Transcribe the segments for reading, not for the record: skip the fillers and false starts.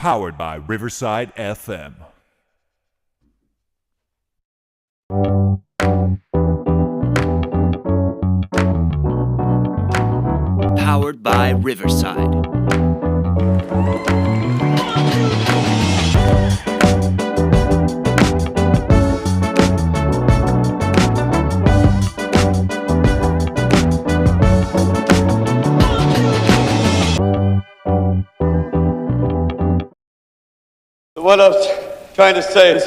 Powered by Riverside FM. Powered by Riverside. What I'm trying to say is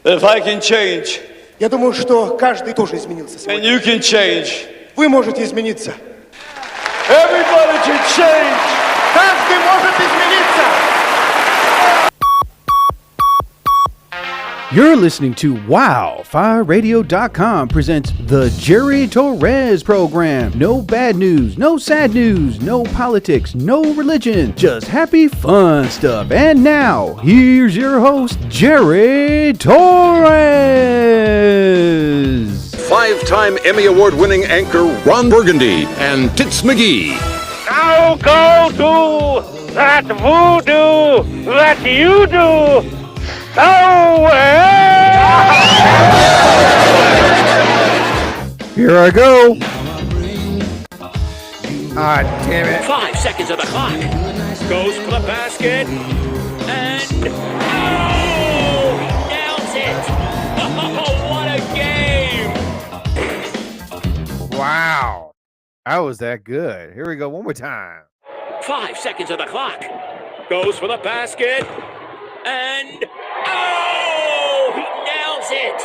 that if I can change, Я думаю, что каждый тоже изменился and сегодня. you can change, Вы можете измениться. everybody can change. Каждый может измениться. You're listening to WildFireRadio.com presents the Jerry Torres program. No bad news, no sad news, no politics, no religion, just happy fun stuff. And now, here's your host, Jerry Torres. Five-time Emmy Award-winning anchor Ron Burgundy and Tits McGee. Now go do that voodoo that you do so well. Here I go. Ah, damn it. 5 seconds of the clock. Goes for the basket. And oh, he nails it. Oh, what a game. Wow. How was that good? Here we go one more time. 5 seconds of the clock. Goes for the basket. And oh, he nails it.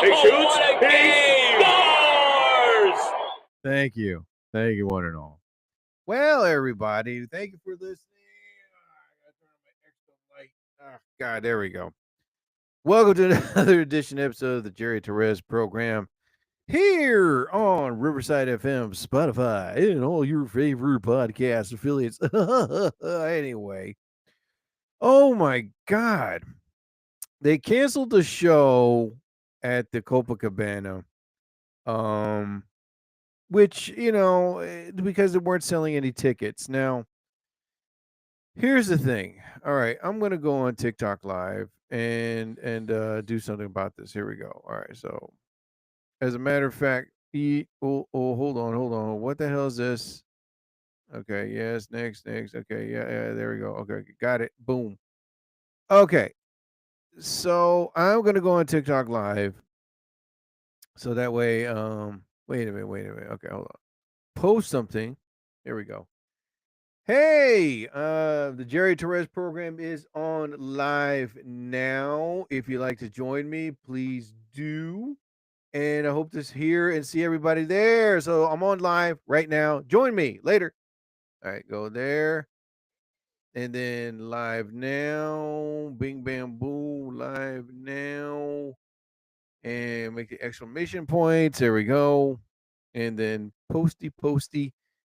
He shoots. What a He game. Scores. Thank you. Thank you, one and all. Well, everybody, thank you for listening. I gotta turn on my extra light. Oh, God, there we go. Welcome to another edition episode of the Jerry Torres program here on Riverside FM, Spotify, and all your favorite podcast affiliates. Anyway, oh my God. They canceled the show at the Copacabana. Which, because they weren't selling any tickets. Now, here's the thing. All right, I'm gonna go on TikTok Live and do something about this. Here we go. All right, so as a matter of fact, hold on. What the hell is this? Okay, yes, next. Okay, yeah, there we go. Okay, got it. Boom. Okay, so I'm gonna go on TikTok Live, so that way, wait a minute. Okay, hold on. Post something. Here we go. Hey, the Jerry Torres program is on live now. If you'd like to join me, please do. And I hope to hear and see everybody there. So I'm on live right now. Join me later. All right, go there. And then live now. Bing, bam, boom. Live now. And make the exclamation points. There we go. And then posty.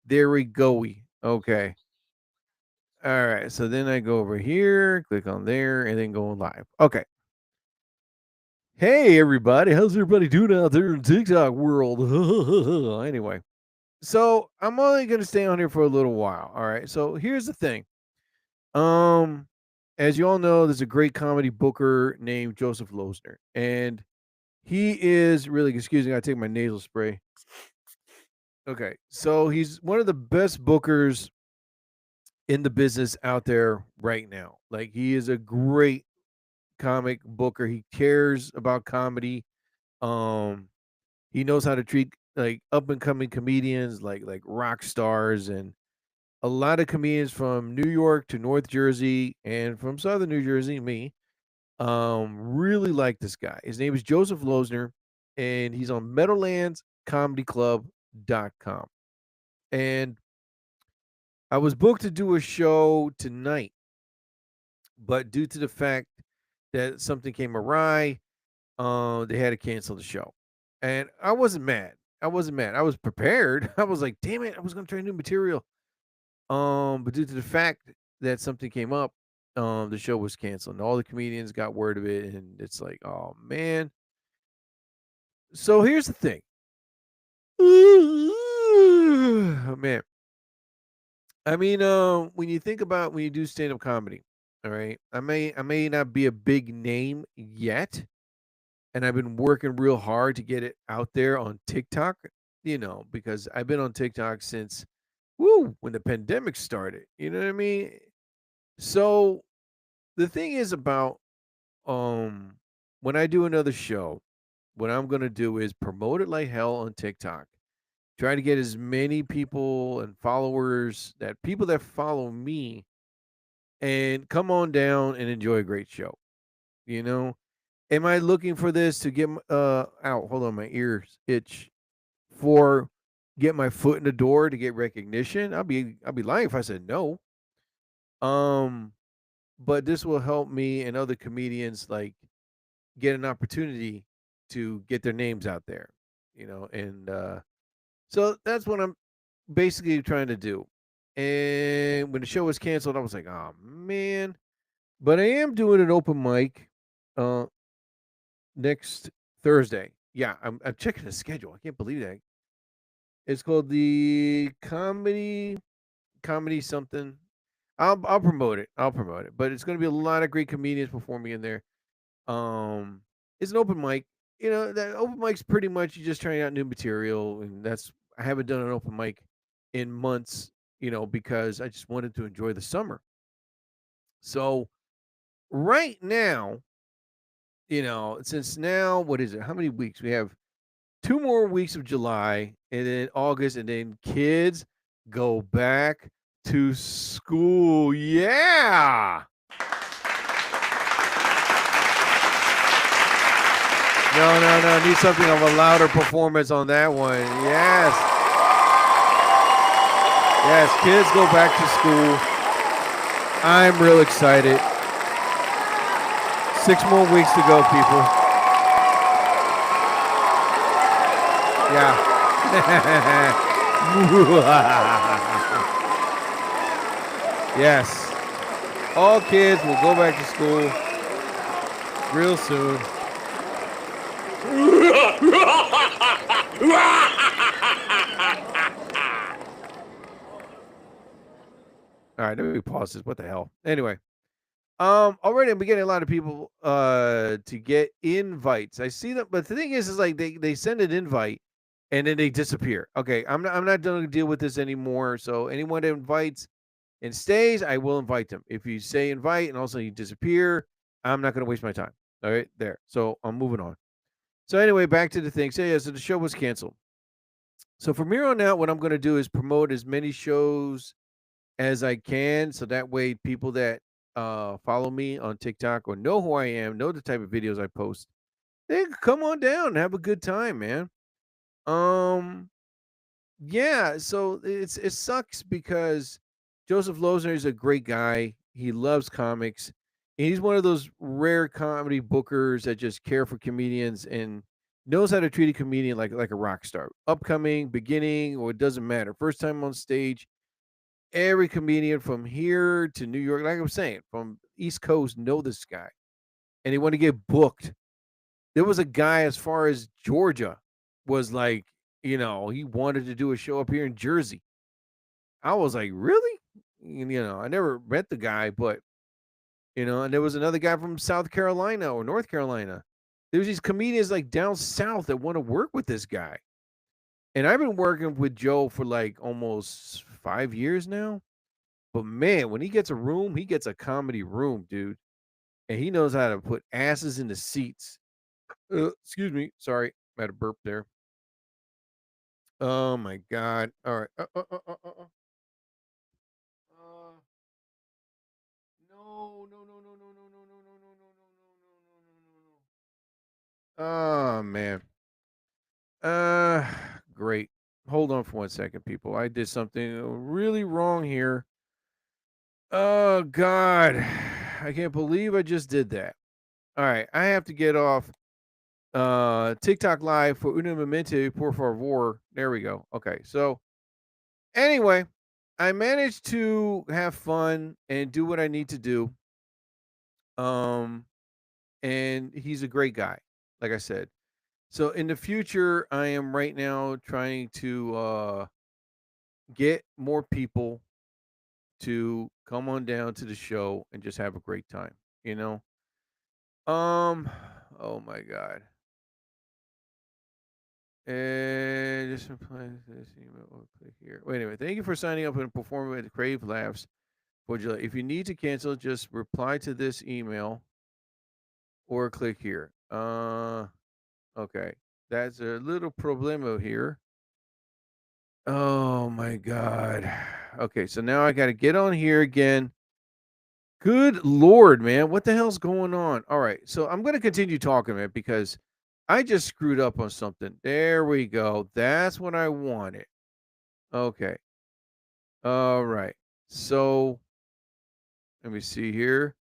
There we go. Okay. All right. So then I go over here, click on there, and then go live. Okay. Hey, everybody. How's everybody doing out there in TikTok world? Anyway. So I'm only going to stay on here for a little while. All right. So here's the thing. As you all know, there's a great comedy booker named Joseph Losner. And he is really, excuse me, I take my nasal spray. Okay, so he's one of the best bookers in the business out there right now. Like, he is a great comic booker. He cares about comedy. He knows how to treat like up and coming comedians, like rock stars, and a lot of comedians from New York to North Jersey and from Southern New Jersey, me, really like this guy. His name is Joseph Losner, and he's on MeadowlandsComedyClub.com. And I was booked to do a show tonight, but due to the fact that something came awry, they had to cancel the show. And I wasn't mad. I was prepared. I was like, damn it, I was gonna try new material. But due to the fact that something came up, the show was canceled. And all the comedians got word of it, and it's like, oh man. So here's the thing. Oh, man. I mean, when you think about when you do stand-up comedy, All right. I may not be a big name yet, and I've been working real hard to get it out there on TikTok, because I've been on TikTok since when the pandemic started. You know what I mean? So the thing is about um when I do another show, what I'm gonna do is promote it like hell on TikTok. Try to get as many people and followers that people that follow me and come on down and enjoy a great show. You know, am I looking for this to get out? Hold on, my ears itch for get my foot in the door to get recognition. I'll be lying if I said no. Um, but this will help me and other comedians like get an opportunity to get their names out there. And so that's what I'm basically trying to do. And when the show was canceled, I was like, oh man. But I am doing an open mic uh next Thursday. Yeah, I'm checking the schedule. I can't believe that. It's called the comedy something. I'll promote it. I'll promote it. But it's gonna be a lot of great comedians performing in there. Um it's an open mic. That open mic's pretty much you just trying out new material, and that's I haven't done an open mic in months, because I just wanted to enjoy the summer. So right now, since now, what is it? How many weeks? We have 2 more weeks of July and then August, and then kids go back to school. Yeah. No, no, no. Need something of a louder performance on that one. Yes. Yes, kids go back to school. I'm real excited. 6 more weeks to go, people. Yeah. Yes. All kids will go back to school real soon. All right, let me pause this. What the hell? Anyway, already I'm getting a lot of people to get invites. I see them, but the thing is like they send an invite and then they disappear. Okay, I'm not going to deal with this anymore. So anyone that invites and stays, I will invite them. If you say invite and also you disappear, I'm not going to waste my time. All right, there. So I'm moving on. So anyway, back to the thing. So yeah, so the show was canceled. So from here on out, what I'm going to do is promote as many shows as I can, so that way people that follow me on TikTok or know who I am, know the type of videos I post, they can come on down and have a good time, man. Um, yeah, so it sucks because Joseph Losner is a great guy. He loves comics. And he's one of those rare comedy bookers that just care for comedians and knows how to treat a comedian like a rock star. Upcoming, beginning, or it doesn't matter. First time on stage. Every comedian from here to New York, like I'm saying, from East Coast, know this guy, and they want to get booked. There was a guy as far as Georgia was like, he wanted to do a show up here in Jersey. I was like, really? I never met the guy, but and there was another guy from South Carolina or North Carolina. There's these comedians like down south that want to work with this guy. And I've been working with Joe for like almost 5 years now. But man, when he gets a room, he gets a comedy room, dude. And he knows how to put asses in the seats. Excuse me. Sorry. I had a burp there. Oh my God. All right. No, no, no, no, no, no, no, no, no, no, no, no, no, no, no, no, no. Oh man. Great. Hold on for 1 second, people. I did something really wrong here. Oh God. I can't believe I just did that. All right. I have to get off TikTok live for Una Momente, por favor. There we go. Okay. So anyway, I managed to have fun and do what I need to do. And he's a great guy, like I said. So in the future, I am right now trying to get more people to come on down to the show and just have a great time. Oh my God. And just reply to this email or click here. Wait a minute. Thank you for signing up and performing at Crave Laughs for July. If you need to cancel, just reply to this email or click here. Okay. That's a little problemo here. Oh my God. Okay, so now I got to get on here again. Good Lord, man. What the hell's going on? All right. So I'm going to continue talking, man, because I just screwed up on something. There we go. That's what I wanted. Okay. All right. So let me see here.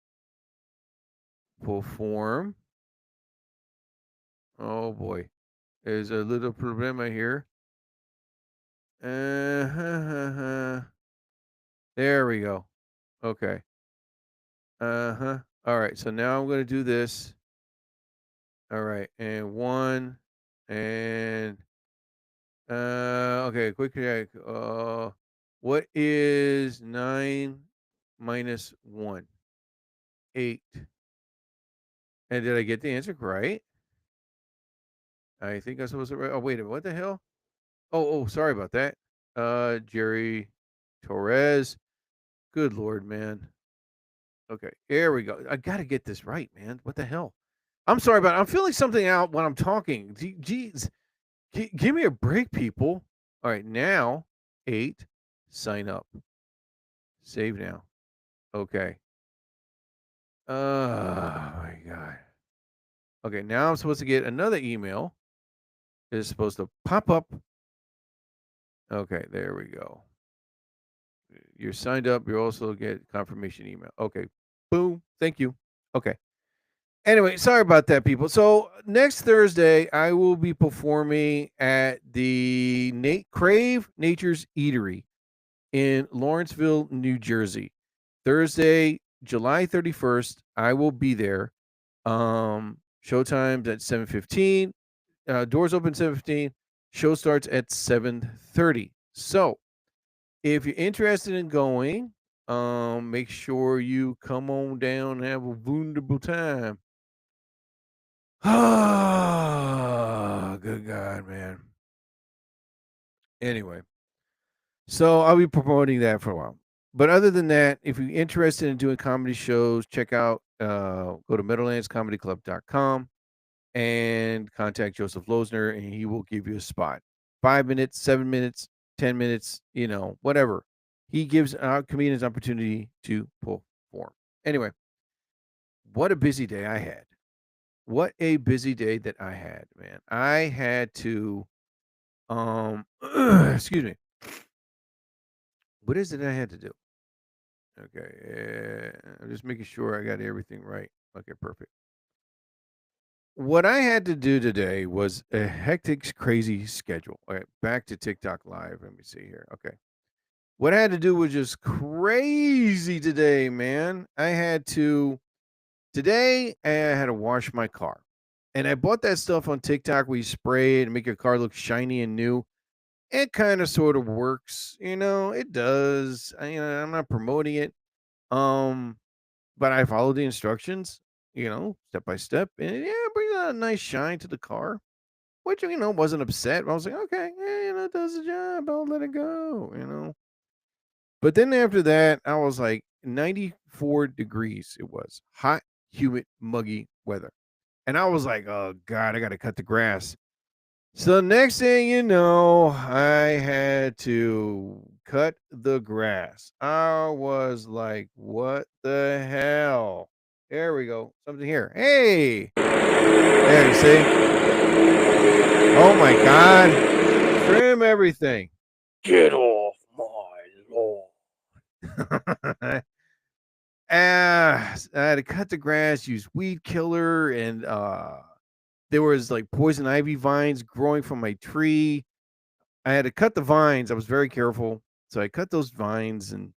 Perform. Oh boy. There's a little problema here. There we go. Okay. All right. So now I'm going to do this. All right. And one. And okay, quick check. What is 9 minus 1? 8. And did I get the answer right? I think I'm supposed to write. Oh, wait a minute. What the hell? Oh, sorry about that. Jerry Torres. Good Lord, man. Okay, here we go. I got to get this right, man. What the hell? I'm sorry about it. I'm feeling something out when I'm talking. Jeez. Give me a break, people. All right, now 8. Sign up. Save now. Okay. Oh my God. Okay, now I'm supposed to get another email. It's supposed to pop up. Okay, there we go. You're signed up. You also get confirmation email. Okay, boom. Thank you. Okay. Anyway, sorry about that, people. So next Thursday, I will be performing at the Crave Nature's Eatery in Lawrenceville, New Jersey. Thursday, July 31st, I will be there. Showtime's at 7:15. Doors open 7:15. Show starts at 7:30. So if you're interested in going, make sure you come on down and have a wonderful time. Ah, good God, man. Anyway, so I'll be promoting that for a while. But other than that, if you're interested in doing comedy shows, check out, go to meadowlandscomedyclub.com and contact Joseph Losner, and he will give you a spot. 5 minutes, 7 minutes, 10 minutes, whatever. He gives comedians opportunity to perform. Anyway, what a busy day I had. What a busy day that I had, man. I had to, excuse me. What is it I had to do? Okay, I'm just making sure I got everything right. Okay, perfect. What I had to do today was a hectic, crazy schedule. All right, back to TikTok Live. Let me see here. Okay. What I had to do was just crazy today, man. Today, I had to wash my car. And I bought that stuff on TikTok where you spray it and make your car look shiny and new. It kind of sort of works, it does. I'm not promoting it. But I followed the instructions, step by step. And yeah, it brings out a nice shine to the car, which, wasn't upset. I was like, okay, it does the job. I'll let it go. But then after that, I was like 94 degrees. It was hot, humid, muggy weather. And I was like, oh, God, I got to cut the grass. So next thing you know, I had to cut the grass. I was like, what the hell? There we go. Something here. Hey. There you see. Oh, my God. Trim everything. Get off my lawn. I had to cut the grass, use weed killer, and there was like poison ivy vines growing from my tree. I had to cut the vines. I was very careful. So I cut those vines, and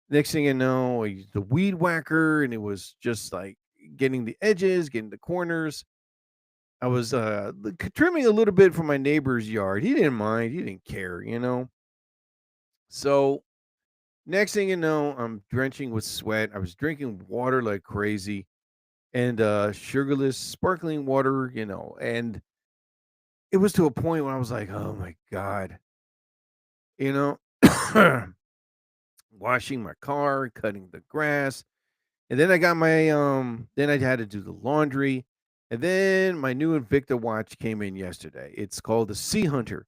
next thing you know, I used the weed whacker, and it was just like getting the edges, getting the corners. I was trimming a little bit from my neighbor's yard. He didn't mind. He didn't care, So Next thing you know, I'm drenching with sweat. I was drinking water like crazy and sugarless sparkling water, and it was to a point where I was like, "Oh my god," you know, washing my car, cutting the grass, and then I got my then I had to do the laundry, and then my new Invicta watch came in yesterday. It's called the Sea Hunter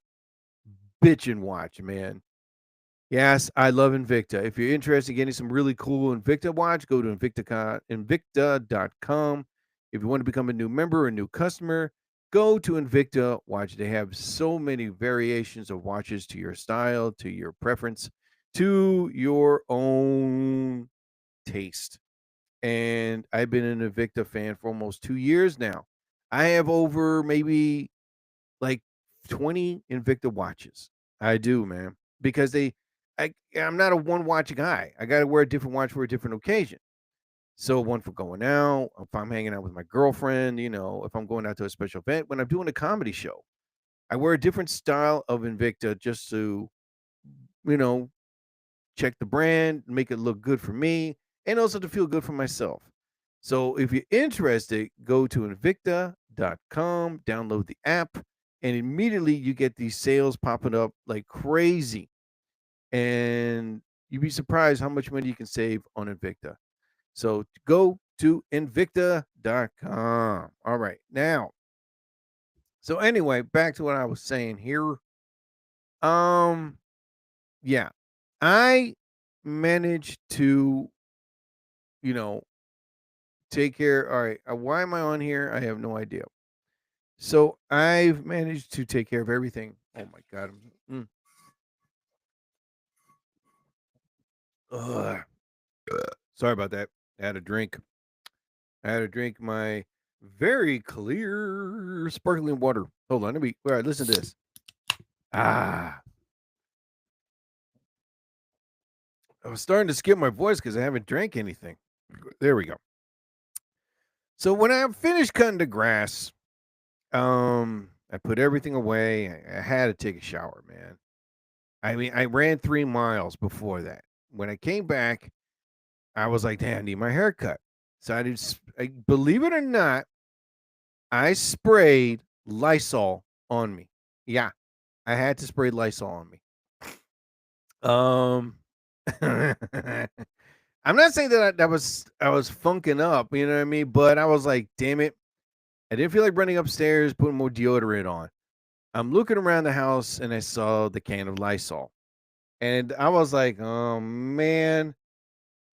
bitchin' watch, man. Yes, I love Invicta. If you're interested in getting some really cool Invicta watch, go to Invicta.com. If you want to become a new member, a new customer, go to Invicta Watch. They have so many variations of watches to your style, to your preference, to your own taste. And I've been an Invicta fan for almost 2 years now. I have over maybe like 20 Invicta watches. I do, man, because I'm not a one watch guy. I got to wear a different watch for a different occasion. So one for going out, if I'm hanging out with my girlfriend, if I'm going out to a special event, when I'm doing a comedy show, I wear a different style of Invicta just to, you know, check the brand, make it look good for me, and also to feel good for myself. So if you're interested, go to Invicta.com, download the app, and immediately you get these sales popping up like crazy. And you'd be surprised how much money you can save on Invicta. So go to Invicta.com. All right. Now, so anyway, back to what I was saying here. Yeah. I managed to, you know, take care. All right. Why am I on here? I have no idea. So I've managed to take care of everything. Oh my God. Ugh. Sorry about that. I had a drink. My very clear sparkling water. Hold on. All right, listen to this. I was starting to skip my voice because I haven't drank anything. There we go. So when I finished cutting the grass, I put everything away. I had to take a shower, man. I mean, I ran 3 miles before that. When I came back, I was like, damn, I need my haircut. So believe it or not, I sprayed Lysol on me. Yeah, I had to spray Lysol on me. I'm not saying that I was funking up, you know what I mean? But I was like, damn it. I didn't feel like running upstairs, putting more deodorant on. I'm looking around the house and I saw the can of Lysol. And I was like, oh man,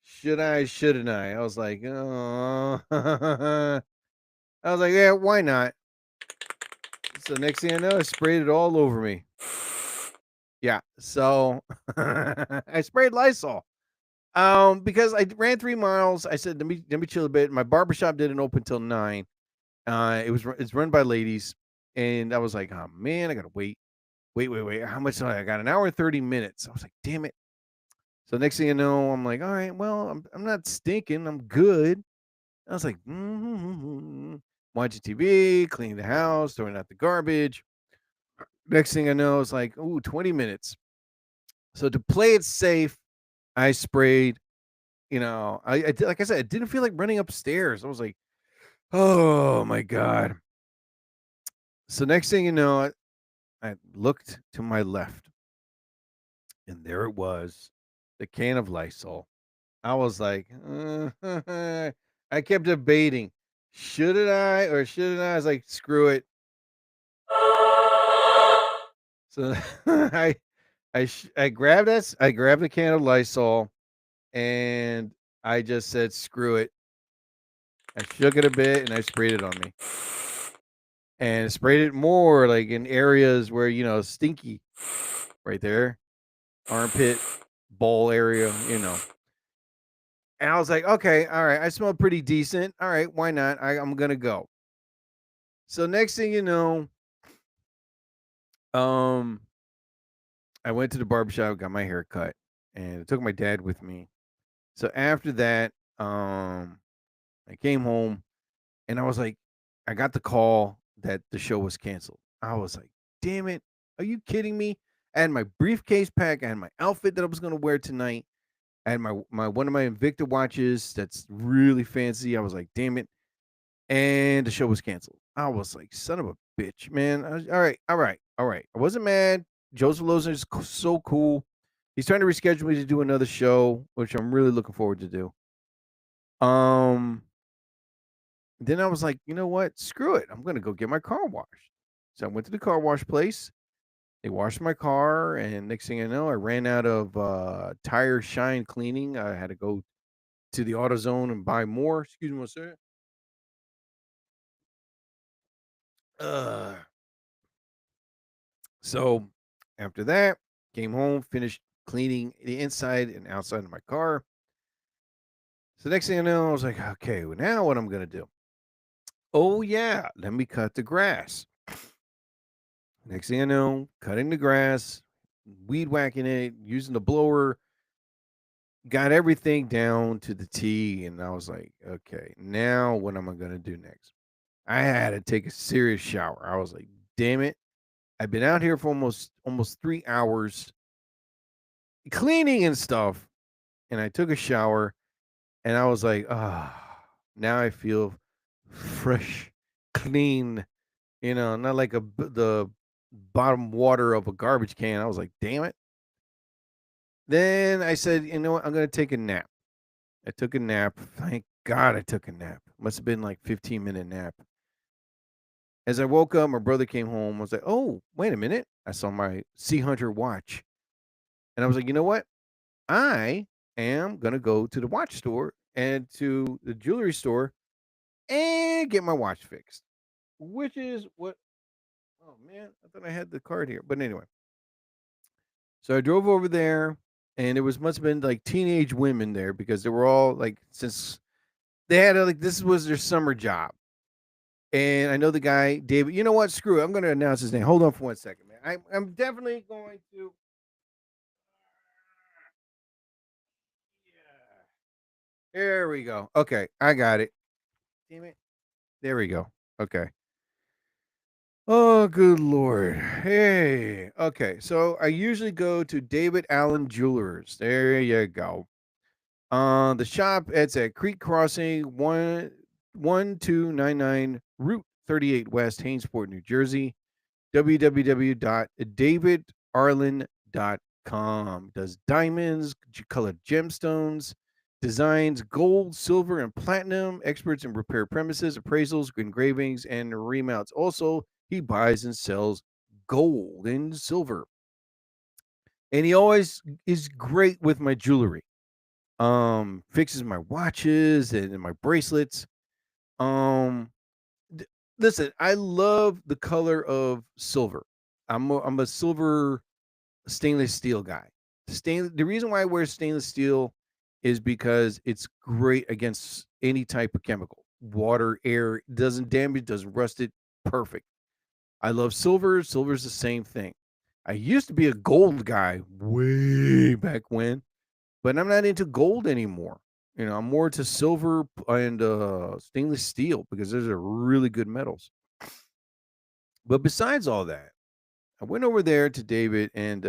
shouldn't I? I was like, oh. I was like, yeah, why not? So next thing I know, I sprayed it all over me. Yeah, so I sprayed Lysol. Because I ran 3 miles. I said, let me chill a bit. My barbershop didn't open till 9. It's run by ladies, and I was like, oh man, I gotta wait. How much time? I got an hour and 30 minutes. I was like, damn it. So next thing you know, I'm like, all right, well, I'm not stinking. I'm good. I was like, watching TV, cleaning the house, throwing out the garbage. Next thing I know, it's like, 20 minutes. So to play it safe, I sprayed, like I said, I didn't feel like running upstairs. I was like, oh my God. So next thing you know, I looked to my left and there it was, the can of Lysol. I was like, I kept debating, should I or shouldn't I? I was like, screw it. So I grabbed the can of Lysol and I just said, screw it. I shook it a bit and I sprayed it on me. And sprayed it more like in areas where, stinky right there, armpit, bowl area, And I was like, okay, all right, I smell pretty decent. All right, why not? I'm going to go. So next thing you know, I went to the barbershop, got my hair cut, and I took my dad with me. So after that, I came home and I was like, I got the call that the show was canceled. I was like, damn it. Are you kidding me? I had my briefcase pack. I had my outfit that I was going to wear tonight. I had my one of my Invicta watches that's really fancy. I was like, damn it. And the show was canceled. I was like, son of a bitch, man. All right, all right, all right. I wasn't mad. Joseph Lozner is so cool. He's trying to reschedule me to do another show, which I'm really looking forward to do. Then I was like, you know what? Screw it. I'm gonna go get my car washed. So I went to the car wash place. They washed my car, and next thing I know, I ran out of tire shine cleaning. I had to go to the AutoZone and buy more. Excuse me, sir. So after that, came home, finished cleaning the inside and outside of my car. So next thing I know, I was like, okay, well, now what I'm gonna do? Oh yeah, let me cut the grass. Next thing I know, cutting the grass, weed whacking it, using the blower, got everything down to the T, and I was like, okay, now what am I gonna do next? I had to take a serious shower. I was like, damn it. I've been out here for almost 3 hours cleaning and stuff. And I took a shower and I was like, now I feel fresh, clean, not like the bottom water of a garbage can. I was like, damn it. Then I said, you know what? I'm going to take a nap. I took a nap. Thank God I took a nap. Must have been like 15-minute nap. As I woke up, my brother came home. I was like, oh, wait a minute. I saw my Sea Hunter watch. And I was like, you know what? I am going to go to the watch store and to the jewelry store and get my watch fixed, which is what. Oh, man. I thought I had the card here. But anyway. So I drove over there, and it must have been like teenage women there because they were all like, since they had this was their summer job. And I know the guy, David. You know what? Screw it. I'm going to announce his name. Hold on for 1 second, man. I'm definitely going to. Yeah. There we go. Okay. I got it. Damn it. There we go. Okay. Oh, good Lord. Hey. Okay. So I usually go to David Allen Jewelers. There you go. The shop, it's at Creek Crossing, 1299 Route 38 West, Hainesport, New Jersey. www.davidarlen.com. Does diamonds, colored gemstones, designs, gold, silver, and platinum. Experts in repair premises, appraisals, engravings, and remounts. Also, he buys and sells gold and silver. And he always is great with my jewelry. Fixes my watches and my bracelets. Listen, I love the color of silver. I'm a silver stainless steel guy. The reason why I wear stainless steel is because it's great against any type of chemical, water, air. It doesn't damage, doesn't rust it. Perfect. I love silver. Silver's the same thing. I used to be a gold guy way back when, but I'm not into gold anymore. I'm more to silver and stainless steel because those are really good metals. But besides all that, I went over there to David, and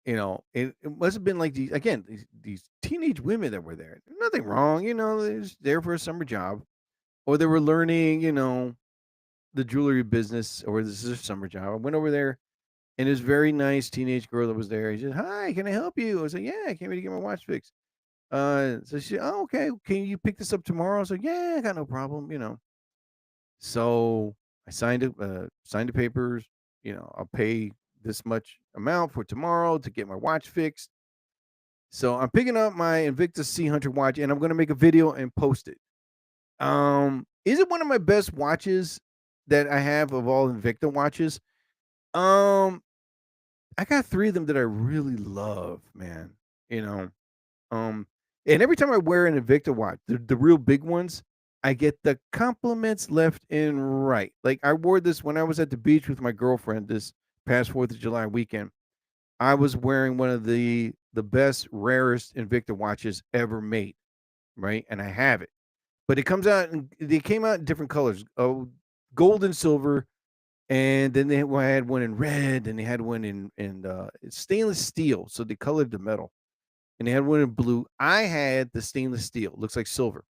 it must have been like these teenage women that were there. Nothing wrong, they're just there for a summer job, or they were learning, the jewelry business, or this is a summer job. I went over there, and this very nice teenage girl that was there. He said, "Hi, can I help you?" I was like, "Yeah, I came here to get my watch fixed." So she said, "Oh, okay. Can you pick this up tomorrow?" I was like, "Yeah, I got no problem." So I signed the papers. I'll pay this much amount for tomorrow to get my watch fixed. So I'm picking up my Invictus Sea Hunter watch, and I'm going to make a video and post it. Is it one of my best watches that I have of all Invicta watches? I got 3 of them that I really love, man. And every time I wear an Invicta watch, the real big ones, I get the compliments left and right. Like I wore this when I was at the beach with my girlfriend this past 4th of July weekend. I was wearing one of the best, rarest Invicta watches ever made, right? And I have it. But it comes out, and they came out in different colors, gold and silver, and then they had one in red, and they had one in stainless steel. So they colored the metal. and they had one in blue. I had the stainless steel, looks like silver,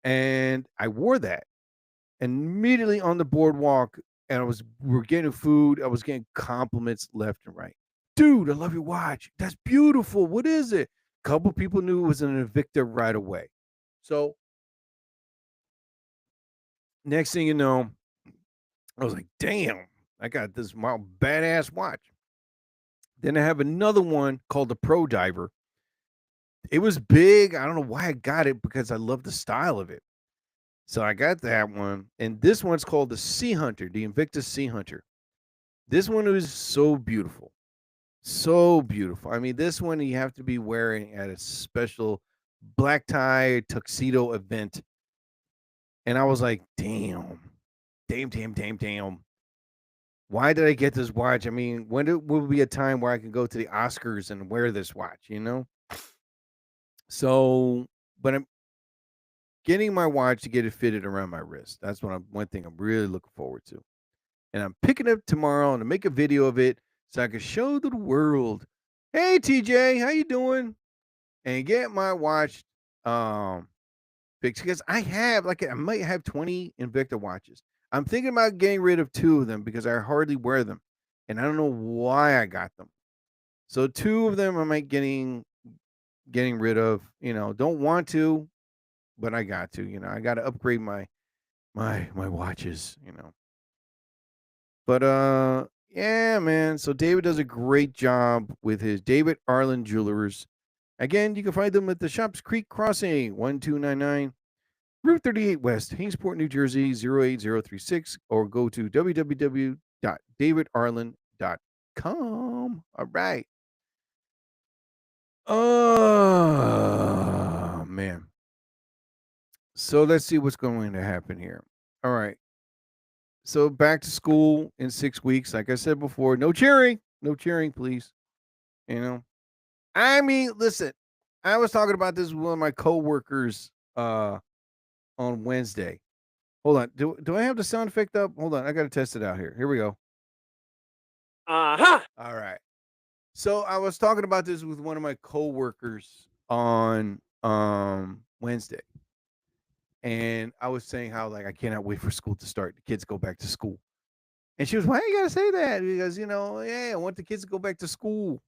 and I wore that. And immediately on the boardwalk, and we're getting food. I was getting compliments left and right. Dude, I love your watch. That's beautiful. What is it? Couple people knew it was an Invicta right away. So next thing you know, I was like, damn, I got this badass watch. Then I have another one called the Pro Diver. It was big. I don't know why I got it, because I love the style of it. So I got that one. And this one's called the Sea Hunter, the Invictus Sea Hunter. This one is so beautiful. So beautiful. I mean, this one you have to be wearing at a special black tie tuxedo event. And I was like, damn. Why did I get this watch? I mean, when will be a time where I can go to the Oscars and wear this watch, you know? So, but I'm getting my watch to get it fitted around my wrist. That's one thing I'm really looking forward to. And I'm picking it up tomorrow to make a video of it so I can show the world, hey TJ, how you doing? And get my watch fixed, because I might have 20 Invicta watches. I'm thinking about getting rid of 2 of them because I hardly wear them, and I don't know why I got them. So 2 of them I might getting rid of. Don't want to, but I got to. I got to upgrade my watches. But yeah, man. So David does a great job with his David Arlen Jewelers. Again, you can find them at the Shops Creek Crossing, 1299 Route 38 West, Hainsport, New Jersey, 08036, or go to www.davidarlen.com. All right. Oh, man. So let's see what's going to happen here. All right. So back to school in 6 weeks. Like I said before, no cheering. No cheering, please. I mean, listen, I was talking about this with one of my coworkers on Wednesday. Hold on. Do I have the sound effect up? Hold on. I got to test it out here. Here we go. Uh-huh. All right. So I was talking about this with one of my coworkers on Wednesday. And I was saying how, like, I cannot wait for school to start. The kids go back to school. And she was, why you got to say that? Because, I want the kids to go back to school,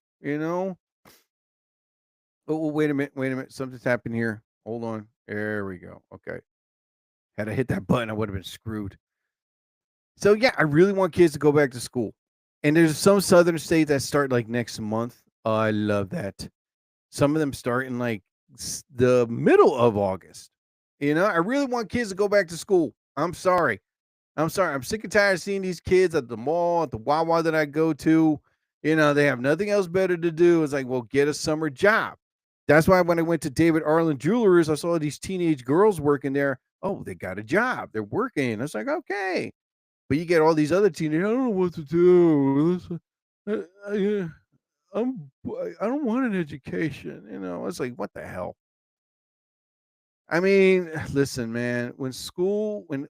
Oh, wait a minute. Something's happened here. Hold on. There we go. Okay. Had I hit that button, I would have been screwed. So, yeah, I really want kids to go back to school. And there's some southern states that start, like, next month. I love that. Some of them start in, like, the middle of August. I really want kids to go back to school. I'm sorry. I'm sick and tired of seeing these kids at the mall, at the Wawa that I go to. They have nothing else better to do. It's like, well, get a summer job. That's why when I went to David Arlen Jewelers, I saw these teenage girls working there. Oh, they got a job. They're working. I was like, okay. But you get all these other teenagers, I don't know what to do. I don't want an education. It's like, what the hell? I mean, listen, man, when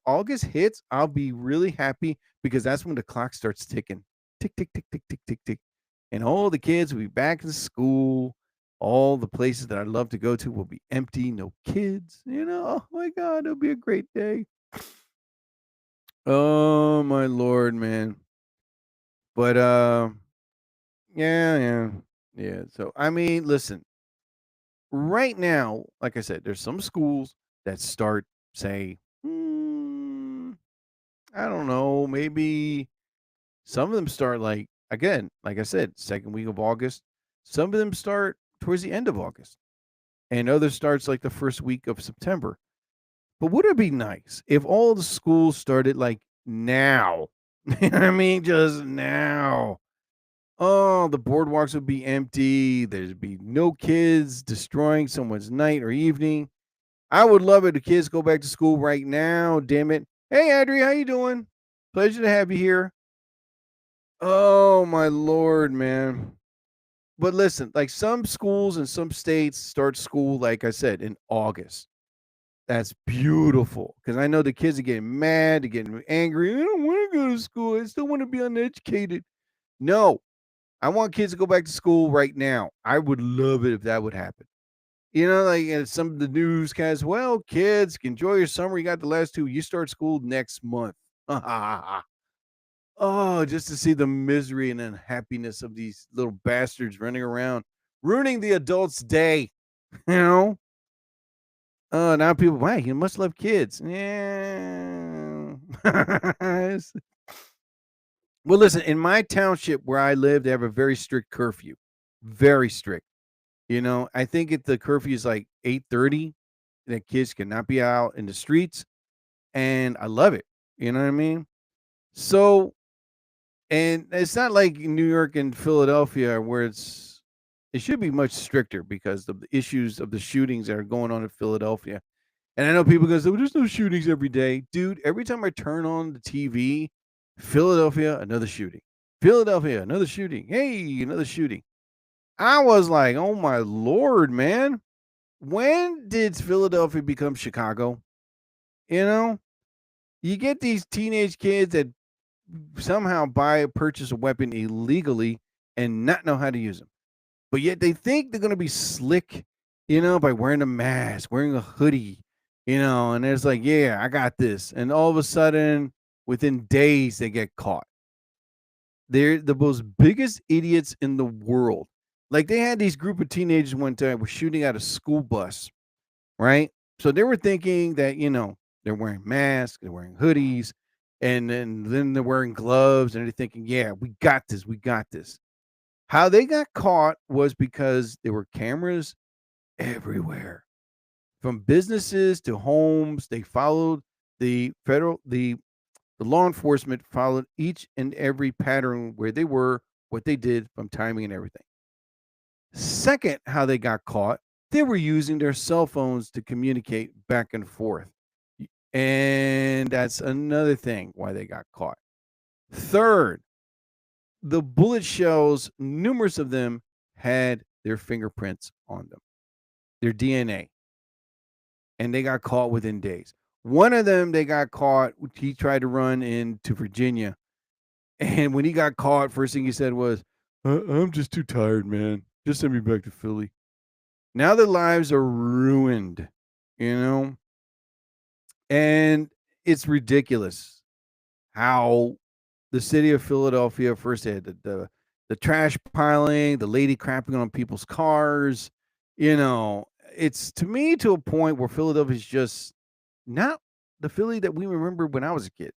August hits, I'll be really happy because that's when the clock starts ticking. Tick, tick, tick, tick, tick, tick, tick. And all the kids will be back in school. All the places that I love to go to will be empty, no kids. Oh my God, it'll be a great day. Oh my Lord, man. But yeah. So I mean, listen. Right now, like I said, there's some schools that start, say, I don't know, maybe some of them start like I said, second week of August. Some of them start towards the end of August, and others starts like the first week of September. But would it be nice if all the schools started like now? I mean, just now. Oh, the boardwalks would be empty. There'd be no kids destroying someone's night or evening. I would love it if kids go back to school right now. Damn it. Hey, Adri, how you doing? Pleasure to have you here. Oh, my Lord, man. But listen, like some schools in some states start school, like I said, in August. That's beautiful because I know the kids are getting mad, they're getting angry. I don't want to go to school. I still want to be uneducated. No. I want kids to go back to school right now. I would love it if that would happen. Like some of the newscasts, well, kids, enjoy your summer. You got the last 2. You start school next month. Oh, just to see the misery and unhappiness of these little bastards running around, ruining the adults' day. You know? Now people, wow, you must love kids. Yeah. Well, listen, in my township where I live, they have a very strict curfew. Very strict. I think the curfew is like 8:30, that kids cannot be out in the streets, and I love it. You know what I mean? So, and it's not like New York and Philadelphia where it should be much stricter because of the issues of the shootings that are going on in Philadelphia. And I know people go, "So there's no shootings every day." Dude, every time I turn on the TV, Philadelphia, another shooting. Philadelphia, another shooting. Hey, another shooting. I was like, "Oh my Lord, man. When did Philadelphia become Chicago?" You know? You get these teenage kids that somehow purchase a weapon illegally and not know how to use them. But yet they think they're going to be slick, by wearing a mask, wearing a hoodie, and it's like, yeah, I got this. And all of a sudden, within days, they get caught. They're the most biggest idiots in the world. Like they had these group of teenagers one time were shooting at a school bus, right? So they were thinking that, they're wearing masks, they're wearing hoodies, and then they're wearing gloves, and they're thinking, yeah, we got this, we got this. How they got caught was because there were cameras everywhere. From businesses to homes, they followed the law enforcement followed each and every pattern where they were, what they did from timing and everything. Second, how they got caught, they were using their cell phones to communicate back and forth. And that's another thing why they got caught. Third, the bullet shells, numerous of them had their fingerprints on them, their DNA. And they got caught within days. One of them, they got caught. He tried to run into Virginia. And when he got caught, first thing he said was, I'm just too tired, man. Just send me back to Philly. Now their lives are ruined, And it's ridiculous how the city of Philadelphia first had the trash piling, the lady crapping on people's cars. It's to me to a point where Philadelphia is just not the Philly that we remember when I was a kid.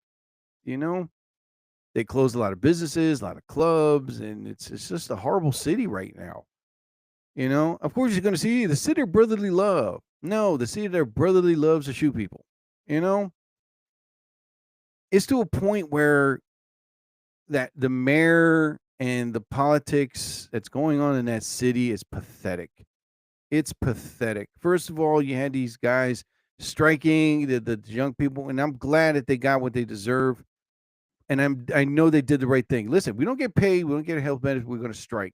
They closed a lot of businesses, a lot of clubs, and it's just a horrible city right now. Of course, you're going to see the city of brotherly love. No, the city of brotherly loves to shoot people. It's to a point where that the mayor and the politics that's going on in that city is pathetic. It's pathetic. First of all, you had these guys striking the young people, and I'm glad that they got what they deserve. And I know they did the right thing. Listen, we don't get paid, we don't get health benefits, we're going to strike.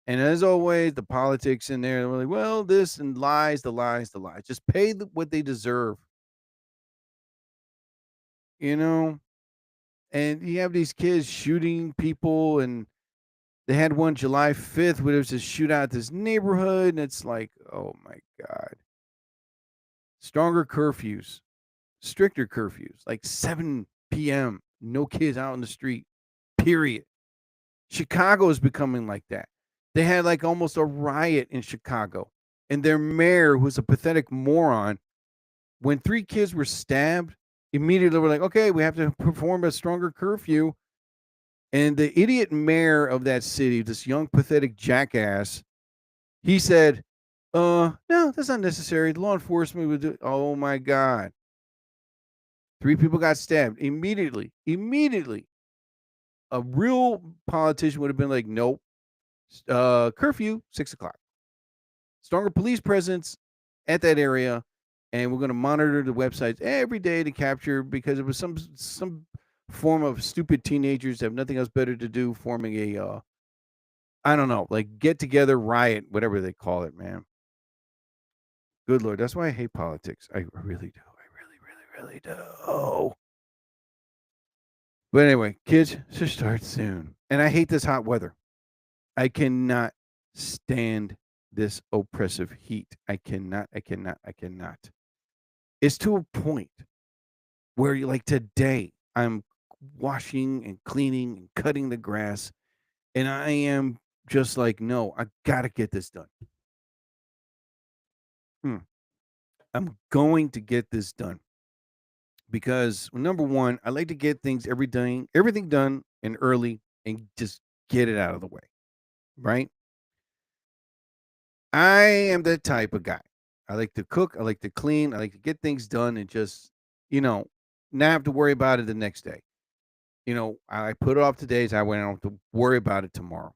And as always, the politics in there, they're like, well, this and lies, the lies, the lies. Just pay what they deserve. And you have these kids shooting people, and they had one July 5th where there was a shootout at this neighborhood, and it's like, oh my God. Stronger curfews, stricter curfews, like 7 p.m., no kids out in the street, period. Chicago is becoming like that. They had like almost a riot in Chicago, and their mayor, who's a pathetic moron, when 3 kids were stabbed, immediately we're like, okay, we have to perform a stronger curfew. And the idiot mayor of that city, this young pathetic jackass, he said, no, that's not necessary. The law enforcement would do it. Oh my God. 3 people got stabbed immediately. A real politician would have been like, nope. Curfew, 6:00. Stronger police presence at that area. And we're going to monitor the websites every day to capture, because it was some form of stupid teenagers that have nothing else better to do, forming a, I don't know, like get together riot, whatever they call it, man. Good Lord. That's why I hate politics. I really do. I really do. But anyway, kids should start soon. And I hate this hot weather. I cannot stand this oppressive heat. I cannot. It's to a point where you like today I'm washing and cleaning and cutting the grass, and I am just like, no, I gotta get this done. Hmm. I'm going to get this done because number one, I like to get everything done and early and just get it out of the way. Right? I am that type of guy. I like to cook, I like to clean, I like to get things done and just, you know, not have to worry about it the next day. I put it off today so I don't have to worry about it tomorrow.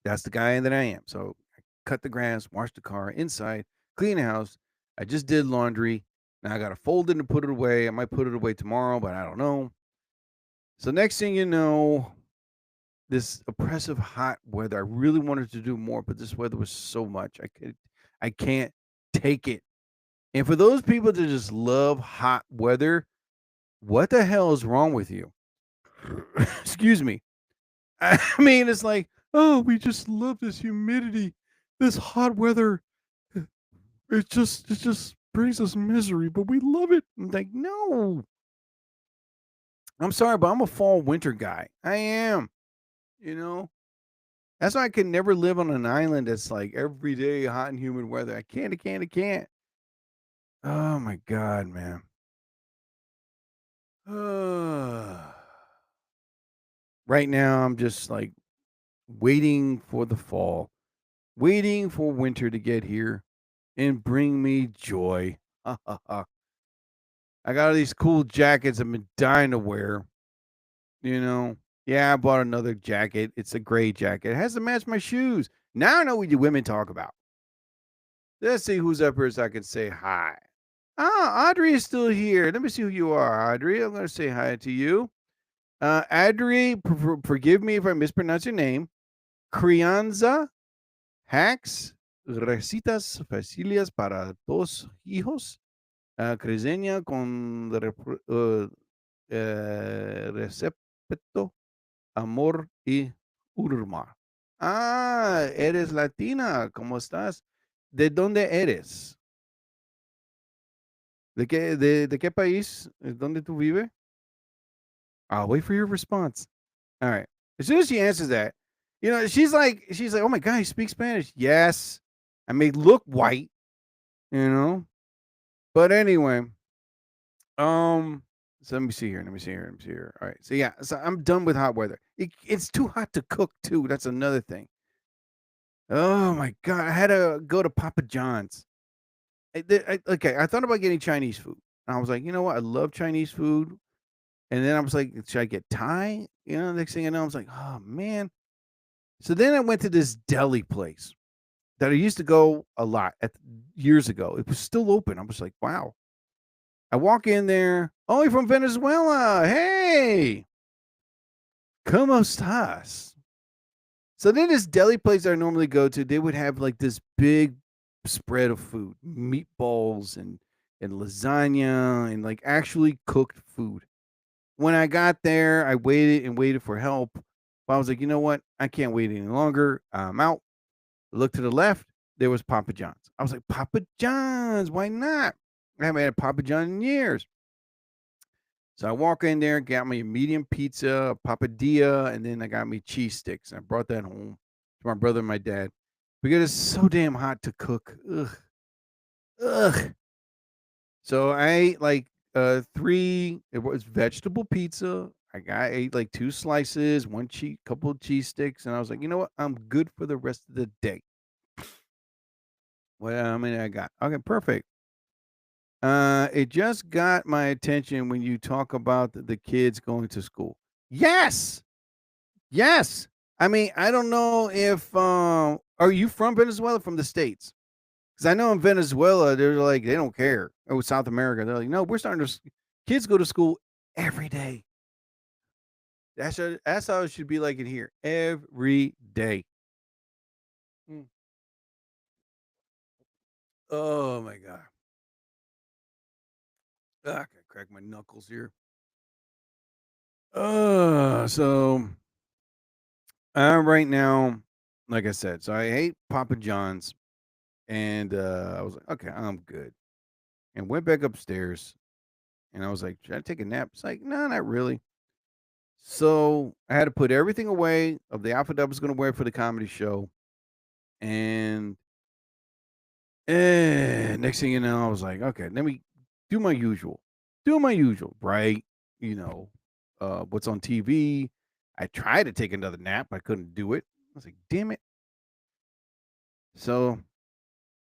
That's the guy that I am. So I cut the grass, wash the car inside, clean the house. I just did laundry. Now I got to fold it and put it away. I might put it away tomorrow, but I don't know. So next thing you know, this oppressive hot weather. I really wanted to do more, but this weather was so much. I can't take it. And for those people that just love hot weather, what the hell is wrong with you? Excuse me. I mean, it's like, oh, we just love this humidity, this hot weather. It just brings us misery, but we love it. I'm like, no. I'm sorry, but I'm a fall winter guy. I am. You know, that's why I can never live on an island that's like every day hot and humid weather. I can't. Oh my God, man. Right now, I'm just like waiting for the fall, waiting for winter to get here and bring me joy. I got all these cool jackets I've been dying to wear. You know, yeah, I bought another jacket. It's a gray jacket. It has to match my shoes. Now I know what you women talk about. Let's see who's up here so I can say hi. Ah, Audrey is still here. Let me see who you are, Audrey. I'm going to say hi to you. Audrey, forgive me if I mispronounce your name. Crianza, hacks, recetas facilias para dos hijos. Creseña con respeto, amor y urma. Ah, eres latina. ¿Cómo estás? ¿De dónde eres? ¿De qué país? ¿Dónde tú vives? I'll wait for your response. All right. As soon as she answers that, she's like, oh my God, he speaks Spanish. Yes. I may look white, you know. But anyway, so let me see here. All right. So yeah, so I'm done with hot weather. It's too hot to cook too. That's another thing. Oh my God. I had to go to Papa John's. Okay, I thought about getting Chinese food. I was like, you know what? I love Chinese food. And then I was like, should I get Thai? Next thing I know, I was like, oh man. So then I went to this deli place that I used to go a lot years ago. It was still open. I was like, wow. I walk in there, only from Venezuela. Hey, ¿cómo estás? So then this deli place that I normally go to, they would have like this big spread of food, meatballs and lasagna and like actually cooked food. When I got there, I waited for help. But I was like, you know what? I can't wait any longer. I'm out. Look to the left. There was Papa John's. I was like, Papa John's, why not? I haven't had Papa John in years. So I walk in there, got me a medium pizza, a papadilla, and then I got me cheese sticks. I brought that home to my brother and my dad because it's so damn hot to cook. Ugh. So I ate like it was vegetable pizza. I ate like 2 slices, couple of cheese sticks, and I was like, you know what? I'm good for the rest of the day. Well, how many I got? Okay, perfect. It just got my attention when you talk about the kids going to school. Yes. I mean, I don't know if are you from Venezuela, from the States? Because I know in Venezuela, they're like, they don't care. Oh, South America, they're like, no, we're starting to, kids go to school every day. That's how it should be like in here. Every day. Oh my God. I can crack my knuckles here. So Right now, like I said, so I ate Papa John's, and I was like, okay, I'm good, and went back upstairs, and I was like, should I take a nap? It's like, no, not really. So I had to put everything away of the outfit I was going to wear for the comedy show, and next thing you know, I was like, okay, let me do my usual, right? You know, what's on TV. I tried to take another nap, I couldn't do it. I was like, damn it. So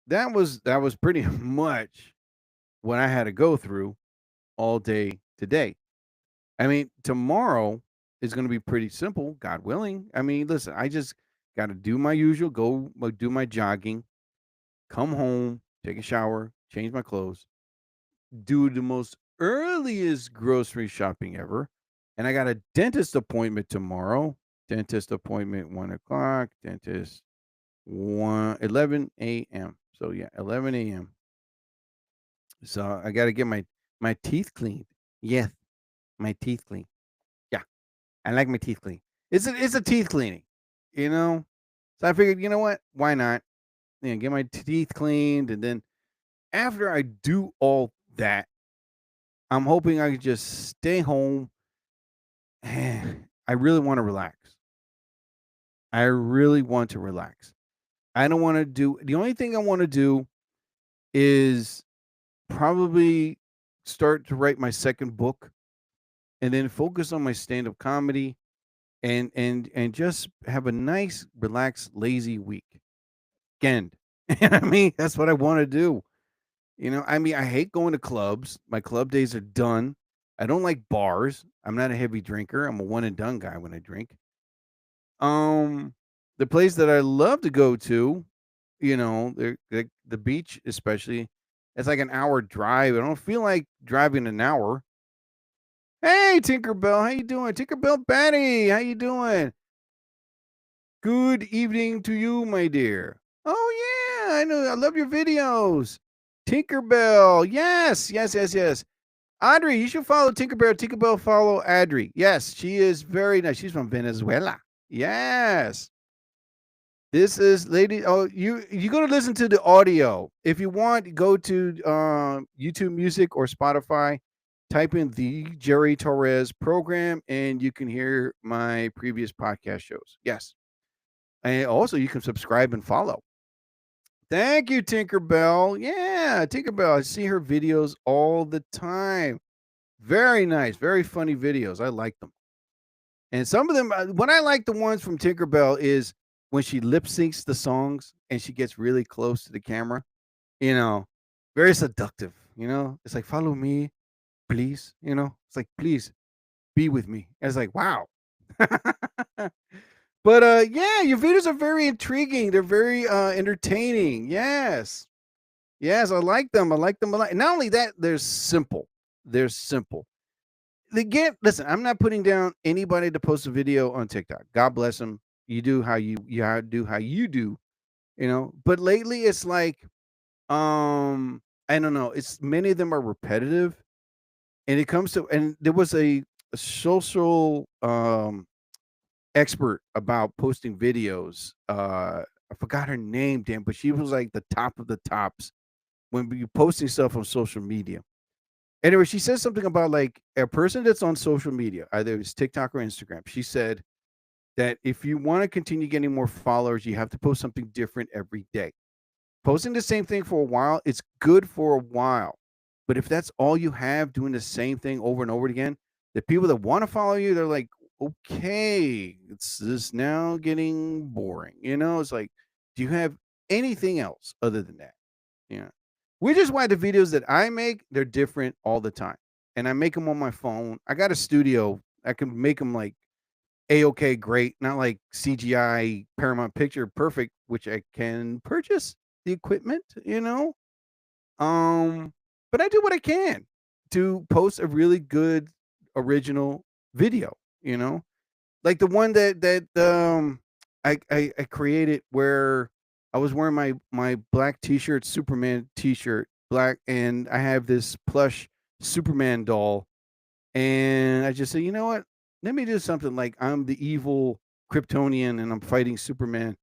that was pretty much what I had to go through all day today. I mean, tomorrow is going to be pretty simple, God willing. I mean, listen, I just got to do my usual, do my jogging, come home, take a shower, change my clothes, do the most earliest grocery shopping ever. And I got a dentist appointment tomorrow. Dentist appointment 1 o'clock. Dentist 11 a.m. So yeah, 11 a.m. So I got to get my teeth cleaned. Yes, my teeth cleaned. Yeah, I like my teeth cleaned. It's a teeth cleaning, you know. So I figured, you know what? Why not? Get my teeth cleaned, and then after I do all that, I'm hoping I can just stay home. I really want to relax. I really want to relax. I don't want to do the only thing I want to do is probably start to write my second book and then focus on my stand-up comedy and just have a nice, relaxed, lazy weekend. I mean, that's what I want to do. I mean, I hate going to clubs. My club days are done. I don't like bars. I'm not a heavy drinker. I'm a one and done guy when I drink. Um, the place that I love to go to, the beach especially, it's like an hour drive. I don't feel like driving an hour. Hey, Tinkerbell, how you doing? Tinkerbell Betty, how you doing? Good evening to you, my dear. Oh yeah, I know. I love your videos. Tinkerbell, yes, yes, yes, yes. Audrey, you should follow Tinkerbell. Tinkerbell, follow Audrey. Yes, she is very nice. She's from Venezuela. Yes. This is lady. Oh, you going to listen to the audio. If you want, go to YouTube Music or Spotify. Type in the Jerry Torres program, and you can hear my previous podcast shows. Yes, and also you can subscribe and follow. Thank you, Tinkerbell. Yeah, Tinkerbell. I see her videos all the time. Very nice, very funny videos. I like them. And some of them, what I like the ones from Tinkerbell is when she lip syncs the songs and she gets really close to the camera. Very seductive. It's like, follow me, please. It's like, please be with me. And it's like, wow. But yeah, your videos are very intriguing. They're very entertaining. Yes. Yes, I like them. I like them a lot. And not only that, they're simple. They're simple. Listen, I'm not putting down anybody to post a video on TikTok. God bless them. You do how you do how you do, But lately it's like, I don't know. It's many of them are repetitive. And there was a social expert about posting videos. I forgot her name, damn, but she was like the top of the tops when you're posting stuff on social media. Anyway, she said something about like a person that's on social media, either it's TikTok or Instagram. She said that if you want to continue getting more followers, you have to post something different every day. Posting the same thing for a while, it's good for a while. But if that's all you have, doing the same thing over and over again, the people that want to follow you, they're like, okay, it's this now getting boring. It's like, do you have anything else other than that? Yeah. Which is why the videos that I make, they're different all the time. And I make them on my phone. I got a studio. I can make them like A-OK great, not like CGI Paramount Picture perfect, which I can purchase the equipment, But I do what I can to post a really good original video, Like the one that I created where I was wearing my black t-shirt, Superman t-shirt, black, and I have this plush Superman doll, and I just said, you know what? Let me do something like I'm the evil Kryptonian and I'm fighting Superman,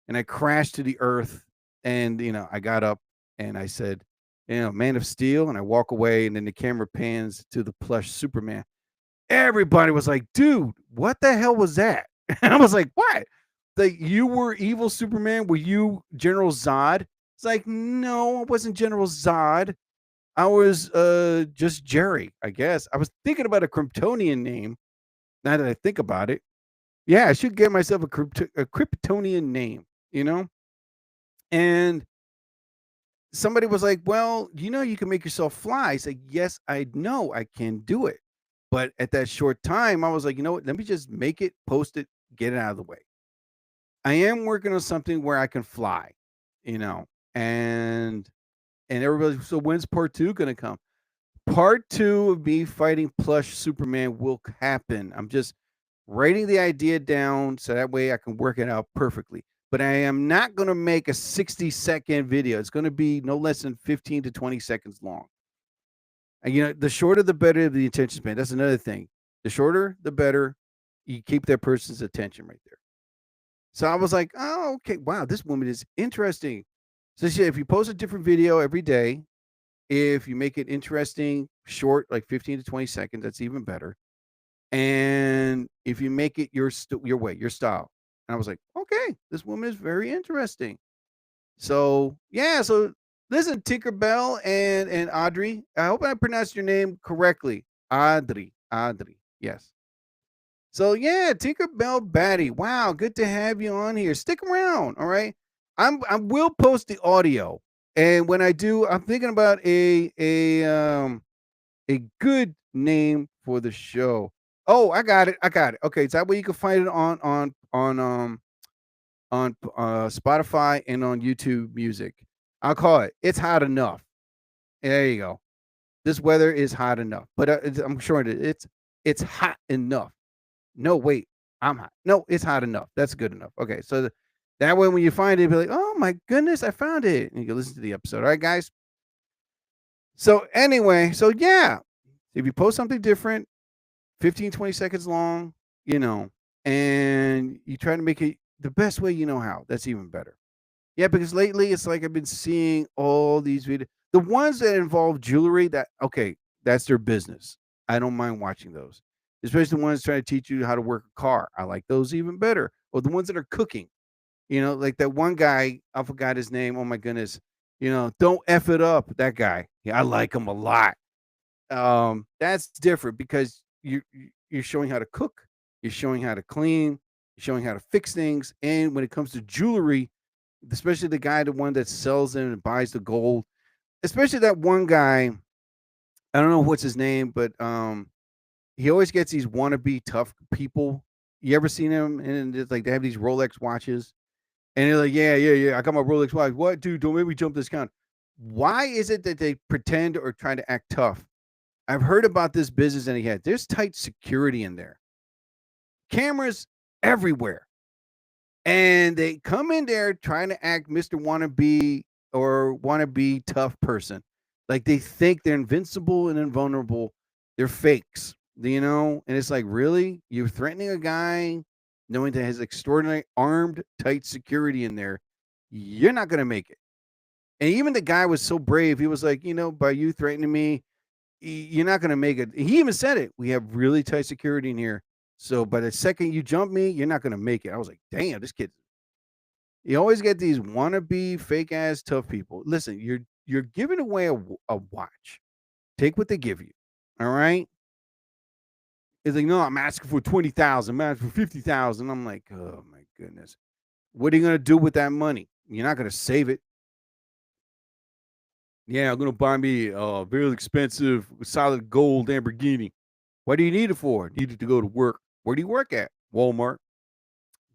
and I crashed to the earth, and I got up and I said, Man of Steel, and I walk away, and then the camera pans to the plush Superman. Everybody was like, dude, what the hell was that? And I was like, what? Like, you were evil Superman? Were you General Zod? It's like, no, I wasn't General Zod. I was just Jerry, I guess. I was thinking about a Kryptonian name. Now that I think about it, yeah, I should get myself a Kryptonian name, And somebody was like, well, you can make yourself fly. I said, yes, I know I can do it. But at that short time, I was like, you know what? Let me just make it, post it, get it out of the way. I am working on something where I can fly, and everybody. So when's part 2 going to come? Part 2 of me fighting plush Superman will happen. I'm just writing the idea down so that way I can work it out perfectly. But I am not going to make a 60-second video. It's going to be no less than 15 to 20 seconds long. And, the shorter, the better the attention span. That's another thing. The shorter, the better. You keep that person's attention right there. So I was like, oh, okay. Wow, this woman is interesting. So she said, if you post a different video every day, if you make it interesting, short, like 15 to 20 seconds, that's even better. And if you make it your way, your style. And I was like, okay, this woman is very interesting. So, yeah. So listen, Tinkerbell and Audrey. I hope I pronounced your name correctly. Audrey. Yes. So, yeah, Tinkerbell Batty. Wow, good to have you on here. Stick around, all right? I will post the audio. And when I do, I'm thinking about a good name for the show. Oh, I got it. Okay, so that way you can find it on Spotify and on YouTube Music. I'll call it "It's Hot Enough." There you go. This weather is hot enough, but I'm sure it's hot enough. No, wait, I'm hot. No, it's hot enough. That's good enough. Okay, so that way when you find it, be like, oh my goodness, I found it, and you can listen to the episode. All right, guys. So anyway, so yeah, if you post something different, 15, 20 seconds long, and you try to make it the best way you know how, that's even better. Yeah, because lately it's like I've been seeing all these videos. The ones that involve jewelry, that's their business. I don't mind watching those. Especially the ones trying to teach you how to work a car. I like those even better. Or the ones that are cooking. Like that one guy, I forgot his name. Oh my goodness. Don't F it up. That guy. Yeah, I like him a lot. That's different because you're showing how to cook, you're showing how to clean, you're showing how to fix things. And when it comes to jewelry, especially the one that sells them and buys the gold, especially that one guy, I don't know what's his name, but he always gets these wannabe tough people. You ever seen him? And it's like they have these Rolex watches, and they're like, yeah, I got my Rolex watch. What, dude? Don't make me jump this count. Why is it that they pretend or try to act tough? I've heard about this business that he had. There's tight security in there, cameras everywhere, and they come in there trying to act Mr. Wannabe or wannabe tough person, like they think they're invincible and invulnerable. They're fakes. And it's like, really? You're threatening a guy knowing that has extraordinary armed, tight security in there. You're not going to make it. And even the guy was so brave. He was like, by you threatening me, you're not going to make it. He even said it. We have really tight security in here. So by the second you jump me, you're not going to make it. I was like, damn, this kid. You always get these wannabe, fake ass, tough people. Listen, you're giving away a watch. Take what they give you. All right. It's like, no, I'm asking for 20,000. I'm asking for 50,000. I'm like, oh my goodness. What are you going to do with that money? You're not going to save it. Yeah, I'm going to buy me a very expensive, solid gold Lamborghini. What do you need it for? Need it to go to work. Where do you work at? Walmart.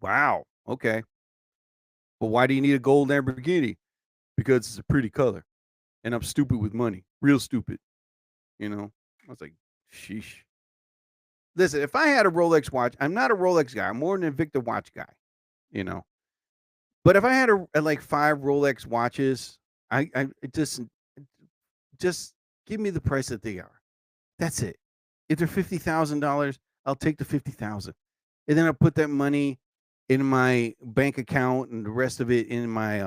Wow. Okay. But why do you need a gold Lamborghini? Because it's a pretty color. And I'm stupid with money. Real stupid. I was like, sheesh. Listen, if I had a Rolex watch, I'm not a Rolex guy. I'm more an Invicta watch guy, But if I had like 5 Rolex watches, I just give me the price that they are. That's it. If they're $50,000, I'll take the $50,000, and then I'll put that money in my bank account and the rest of it in my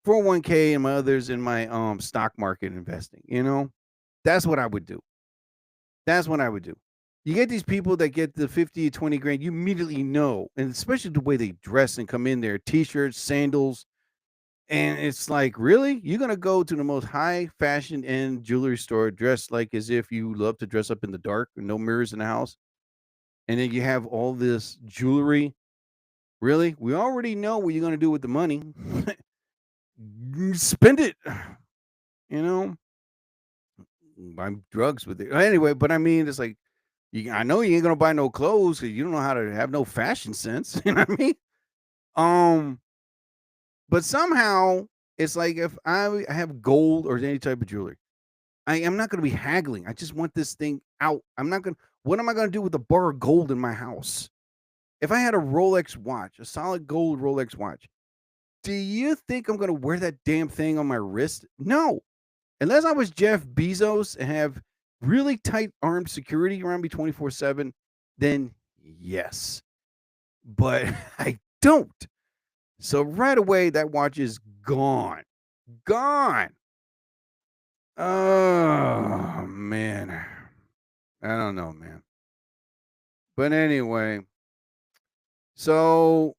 401k and my others in my stock market investing. That's what I would do. That's what I would do. You get these people that get the 50, 20 grand, you immediately know, and especially the way they dress and come in there, t-shirts, sandals, and it's like, really? You're gonna go to the most high fashion and jewelry store dressed like as if you love to dress up in the dark and no mirrors in the house, and then you have all this jewelry. Really? We already know what you're gonna do with the money. Spend it. You know, buy drugs with it. Anyway, but I mean, it's like, I know you ain't gonna buy no clothes because you don't know how to have no fashion sense. You know what I mean? Um, but somehow it's like if I have gold or any type of jewelry, I am not gonna be haggling. I just want this thing out. I'm not gonna. What am I gonna do with the bar of gold in my house? If I had a Rolex watch, a solid gold Rolex watch, do you think I'm gonna wear that damn thing on my wrist? No. Unless I was Jeff Bezos and have really tight armed security around me 24/7, then yes. But I don't. So right away, that watch is gone. Gone. Oh, man. I don't know, man. But anyway, so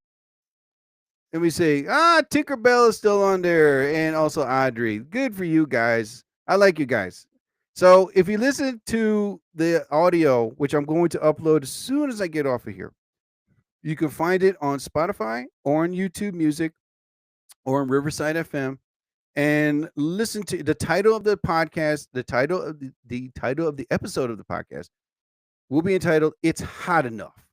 let me see. Tinkerbell is still on there, and also Audrey. Good for you guys. I like you guys. So if you listen to the audio, which I'm going to upload as soon as I get off of here, you can find it on Spotify or on YouTube Music or on Riverside FM, and listen to the title of the podcast. The title of the title of the episode of the podcast will be entitled "It's Hot Enough."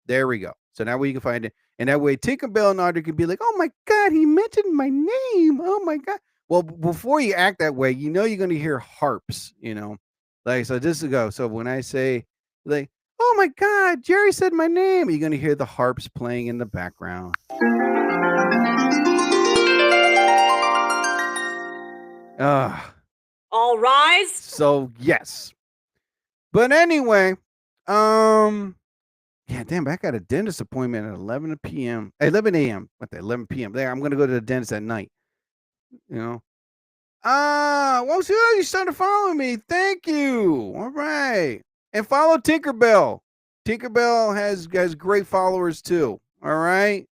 There we go. So now you can find it. And that way, Tinkerbell and Audrey can be like, oh my God, he mentioned my name. Oh my God. Well, before you act that way, you're going to hear harps, Like, so this will go. So when I say, like, oh my God, Jerry said my name, you're going to hear the harps playing in the background. All rise. So, yes. But anyway, yeah, damn, I got a dentist appointment at 11 p.m. 11 a.m. What the 11 p.m. There, I'm going to go to the dentist at night. Well, so you started following me. Thank you. All right. And follow Tinkerbell. Tinkerbell has great followers too. All right.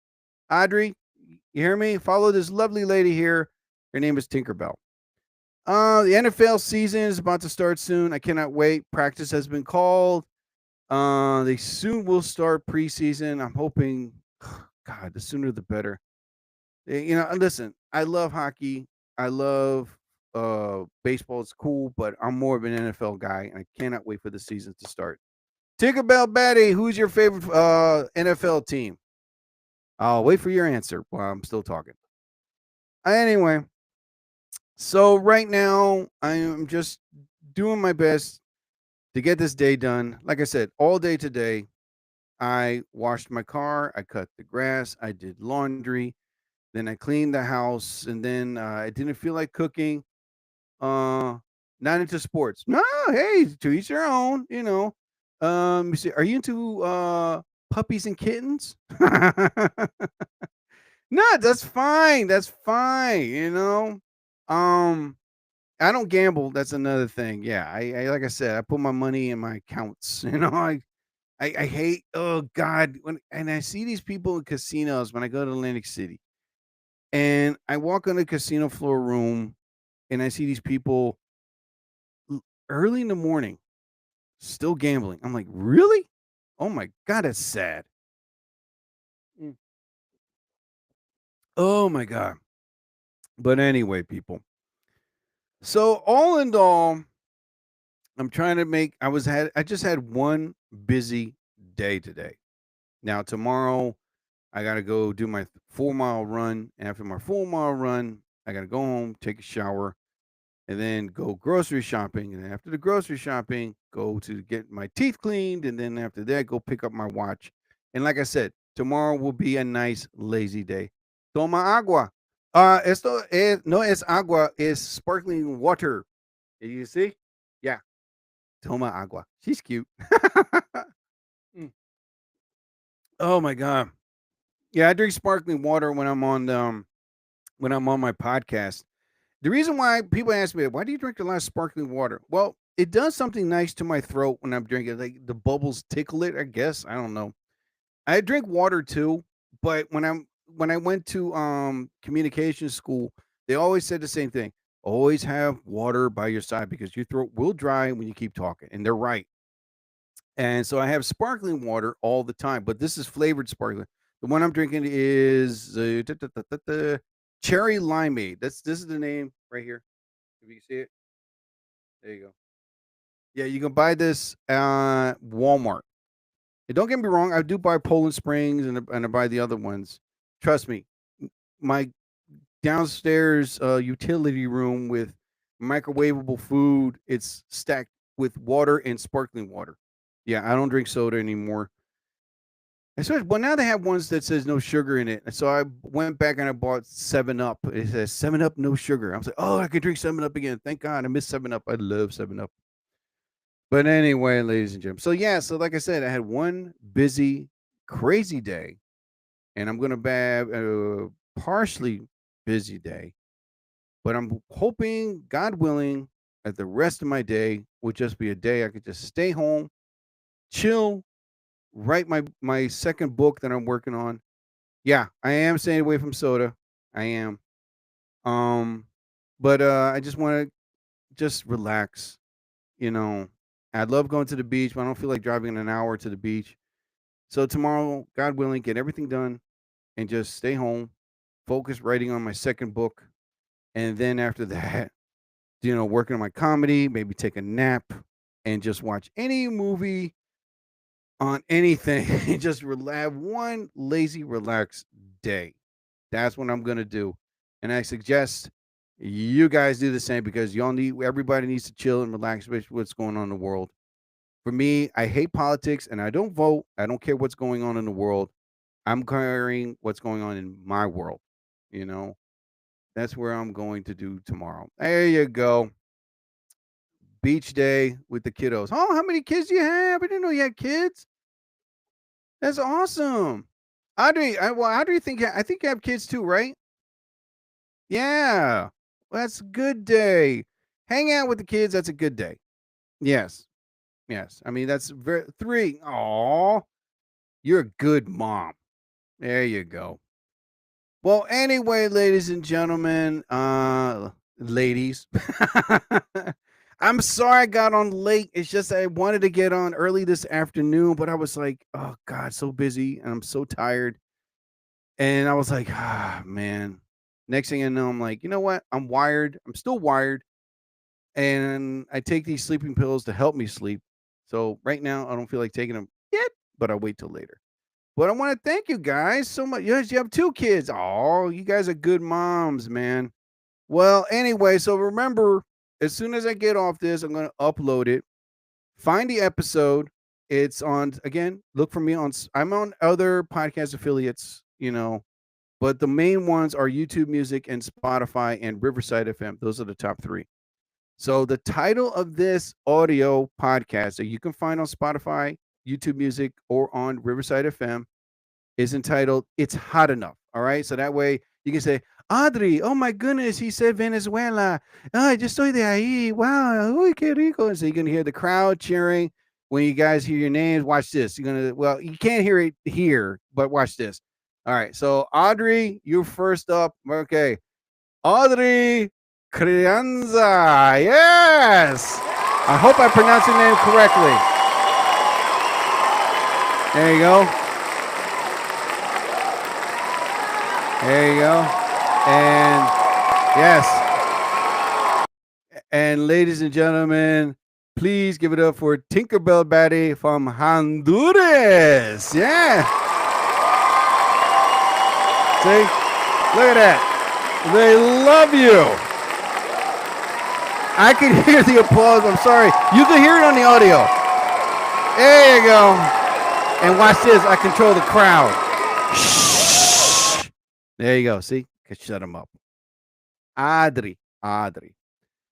Audrey, you hear me? Follow this lovely lady here. Her name is Tinkerbell. The NFL season is about to start soon. I cannot wait. Practice has been called. They soon will start preseason. I'm hoping, God, the sooner the better. Listen, I love hockey. I love baseball. It's cool, but I'm more of an NFL guy, and I cannot wait for the season to start. Tinkerbell Betty, who's your favorite NFL team? I'll wait for your answer while I'm still talking. Anyway, so right now I am just doing my best to get this day done. Like I said, all day today, I washed my car, I cut the grass, I did laundry, then I cleaned the house, and then I didn't feel like cooking. Not into sports. No, hey, to each their own, Let me see, are you into puppies and kittens? No, that's fine. That's fine, I don't gamble. That's another thing. Yeah, I like I said, I put my money in my accounts. I hate. Oh God, and I see these people in casinos when I go to Atlantic City, and I walk on the casino floor room, and I see these people early in the morning still gambling. I'm like, really? Oh my God, that's sad. Oh my God. But anyway, people. So all in all, I'm trying to make. I just had one busy day today. Now tomorrow, I gotta go do my 4-mile run. And after my 4-mile run, I gotta go home, take a shower, and then go grocery shopping. And then after the grocery shopping, go to get my teeth cleaned. And then after that, go pick up my watch. And like I said, tomorrow will be a nice lazy day. Toma agua. No es agua, es sparkling water. You see? Yeah. Toma agua. She's cute. Oh my God. Yeah, I drink sparkling water when I'm on my podcast. The reason why people ask me, why do you drink a lot of sparkling water? Well, it does something nice to my throat when I'm drinking. Like the bubbles tickle it, I guess. I don't know. I drink water too, but when I went to communication school, they always said the same thing. Always have water by your side because your throat will dry when you keep talking. And they're right. And so I have sparkling water all the time, but this is flavored sparkling. The one I'm drinking is cherry limeade. This is the name right here. If you can see it, there you go. Yeah, you can buy this at Walmart. And don't get me wrong, I do buy Poland Springs and I buy the other ones. Trust me, my downstairs utility room with microwavable food, it's stacked with water and sparkling water. Yeah, I don't drink soda anymore. Especially, well, now they have ones that says no sugar in it. And so I went back and I bought 7 Up. It says 7 Up, no sugar. I was like, oh, I could drink 7 Up again. Thank God. I miss 7 Up. I love 7 Up. But anyway, ladies and gentlemen. So, yeah. So, like I said, I had one busy, crazy day. And I'm going to have a partially busy day. But I'm hoping, God willing, that the rest of my day will just be a day I could just stay home, chill, write my second book that I'm working on. Yeah, I am staying away from soda. I am. Um, but I just want to just relax. You know, I love going to the beach, but I don't feel like driving an hour to the beach. So tomorrow, God willing, get everything done and just stay home, focus writing on my second book, and then after that, working on my comedy, maybe take a nap and just watch any movie on anything. Just have one lazy, relaxed day. That's what I'm gonna do, and I suggest you guys do the same because everybody needs to chill and relax, especially what's going on in the world. For me, I hate politics and I don't vote. I don't care what's going on in the world. I'm caring what's going on in my world. You know, that's where I'm going to do tomorrow. There you go. Beach day with the kiddos. Oh, how many kids do you have? I didn't know you had kids. That's awesome. Audrey, Audrey, I think you have kids too, right? Yeah. Well, that's a good day. Hang out with the kids. That's a good day. Yes. Yes. I mean, that's very 3. Aw, you're a good mom. There you go. Well, anyway, ladies and gentlemen, ladies, I'm sorry I got on late. It's just I wanted to get on early this afternoon, but I was like, oh God, so busy and I'm so tired. And I was like, man. Next thing I know, I'm like, you know what? I'm wired. I'm still wired. And I take these sleeping pills to help me sleep. So right now, I don't feel like taking them yet, but I'll wait till later. But I want to thank you guys so much. Yes, you have 2 kids. Oh, you guys are good moms, man. Well, anyway, so remember, as soon as I get off this, I'm going to upload it. Find the episode. It's on, again, look for me I'm on other podcast affiliates, but the main ones are YouTube Music and Spotify and Riverside FM. Those are the top 3. So the title of this audio podcast that you can find on Spotify, YouTube Music, or on Riverside FM is entitled It's Hot Enough. All right. So that way you can say, Audrey, oh my goodness, he said Venezuela. Oh, yo estoy de ahí. Wow. Uy, qué rico. So you can hear the crowd cheering when you guys hear your names. Watch this. You can't hear it here, but watch this. All right. So Audrey, you're first up. Okay. Audrey Crianza. Yes. I hope I pronounced your name correctly. There you go. There you go. And yes. And ladies and gentlemen, please give it up for Tinkerbell Batty from Honduras. Yeah. See? Look at that. They love you. I can hear the applause. I'm sorry. You can hear it on the audio. There you go. And watch this. I control the crowd. Shh. There you go. See? Could shut them up. Audrey.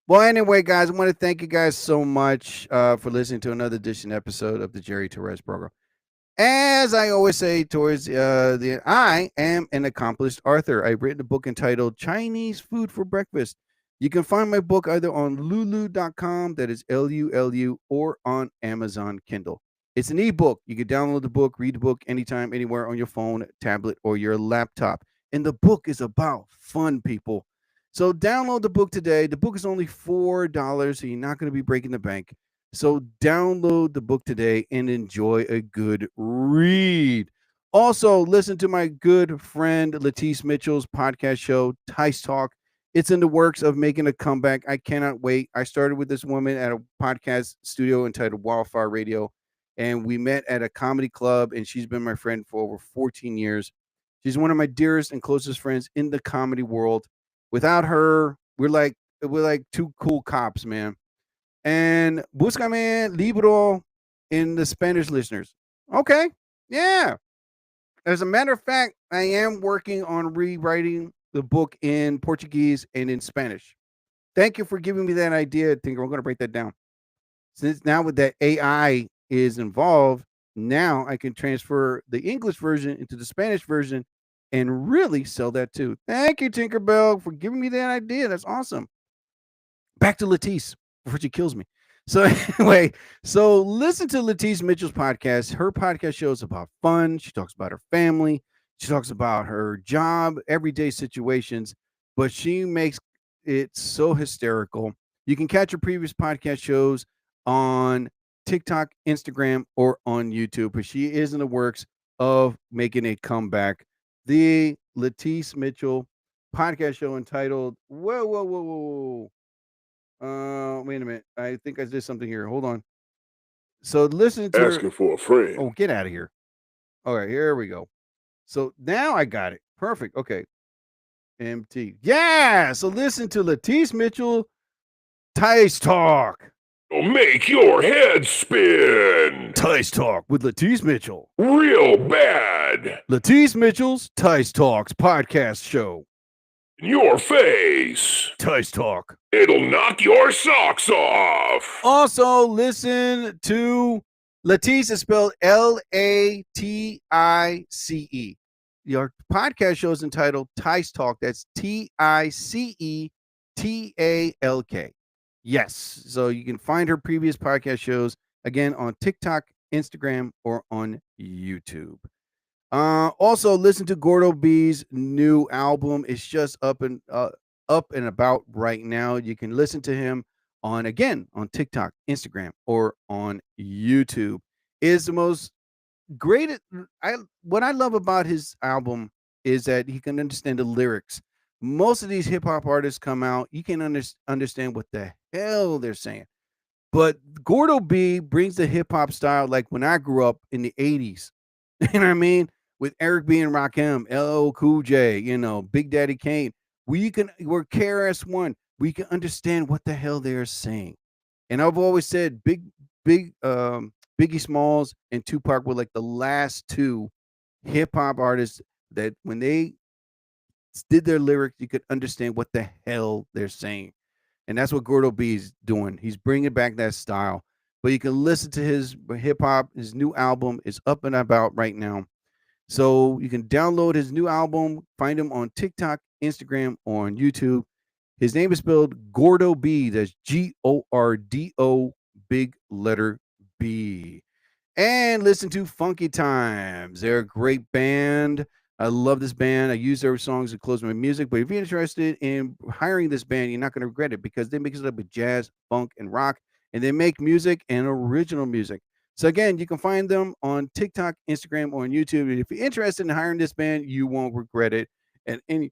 Well, anyway, guys, I want to thank you guys so much for listening to another edition episode of the Jerry Torres program. As I always say towards I am an accomplished author. I've written a book entitled Chinese Food for Breakfast. You can find my book either on lulu.com, that is LULU, or on Amazon Kindle. It's an ebook. You can download the book, read the book anytime, anywhere on your phone, tablet, or your laptop. And the book is about fun, people. So download the book today. The book is only $4, so you're not going to be breaking the bank. So download the book today and enjoy a good read. Also, listen to my good friend Latice Mitchell's podcast show, Tice Talk. It's in the works of making a comeback. I cannot wait. I started with this woman at a podcast studio entitled Wildfire Radio, and we met at a comedy club, and she's been my friend for over 14 years. She's one of my dearest and closest friends in the comedy world. Without her, we're like two cool cops, man. And búscame libro in the Spanish listeners. Okay, yeah. As a matter of fact, I am working on rewriting the book in Portuguese and in Spanish. Thank you for giving me that idea, Tinker. I'm going to break that down. Since now with that AI is involved, now I can transfer the English version into the Spanish version and really sell that too. Thank you, Tinkerbell, for giving me that idea. That's awesome. Back to Latice before she kills me. So anyway, so listen to Latice Mitchell's podcast. Her podcast show is about fun. She talks about her family. She talks about her job, everyday situations, but she makes it so hysterical. You can catch her previous podcast shows on TikTok, Instagram, or on YouTube, but she is in the works of making a comeback. The Latice Mitchell podcast show entitled, whoa. Wait a minute. I think I did something here. Hold on. So listen to Asking for a friend. Oh, get out of here. All right, here we go. So now I got it. Perfect. Okay. MT. Yeah. So listen to Latice Mitchell Tice Talk. Make your head spin. Tice Talk with Latice Mitchell. Real bad. Latice Mitchell's Tice Talks podcast show. In your face. Tice Talk. It'll knock your socks off. Also, listen to Latice is spelled Latice. Your podcast show is entitled Tice Talk. That's TiceTalk. Yes. So you can find her previous podcast shows again on TikTok, Instagram, or on YouTube. Also, listen to Gordo B's new album. It's just up and about right now. You can listen to him on TikTok, Instagram, or on YouTube. Is the most great. What I love about his album is that he can understand the lyrics. Most of these hip hop artists come out, you can understand what the hell they're saying. But Gordo B brings the hip hop style like when I grew up in the 80s. You know what I mean? With Eric B and Rakim, LL Cool J, Big Daddy Kane. We're KRS-One. We can understand what the hell they're saying. And I've always said Biggie Smalls and Tupac were like the last two hip hop artists that when they did their lyrics, you could understand what the hell they're saying. And that's what Gordo B is doing. He's bringing back that style. But you can listen to his hip hop. His new album is up and about right now. So you can download his new album, find him on TikTok, Instagram, or on YouTube. His name is spelled Gordo B. That's Gordo, big letter B. And listen to Funky Times. They're a great band. I love this band. I use their songs to close my music. But if you're interested in hiring this band, you're not going to regret it because they mix it up with jazz, funk, and rock. And they make music and original music. So again, you can find them on TikTok, Instagram, or on YouTube. And if you're interested in hiring this band, you won't regret it. And I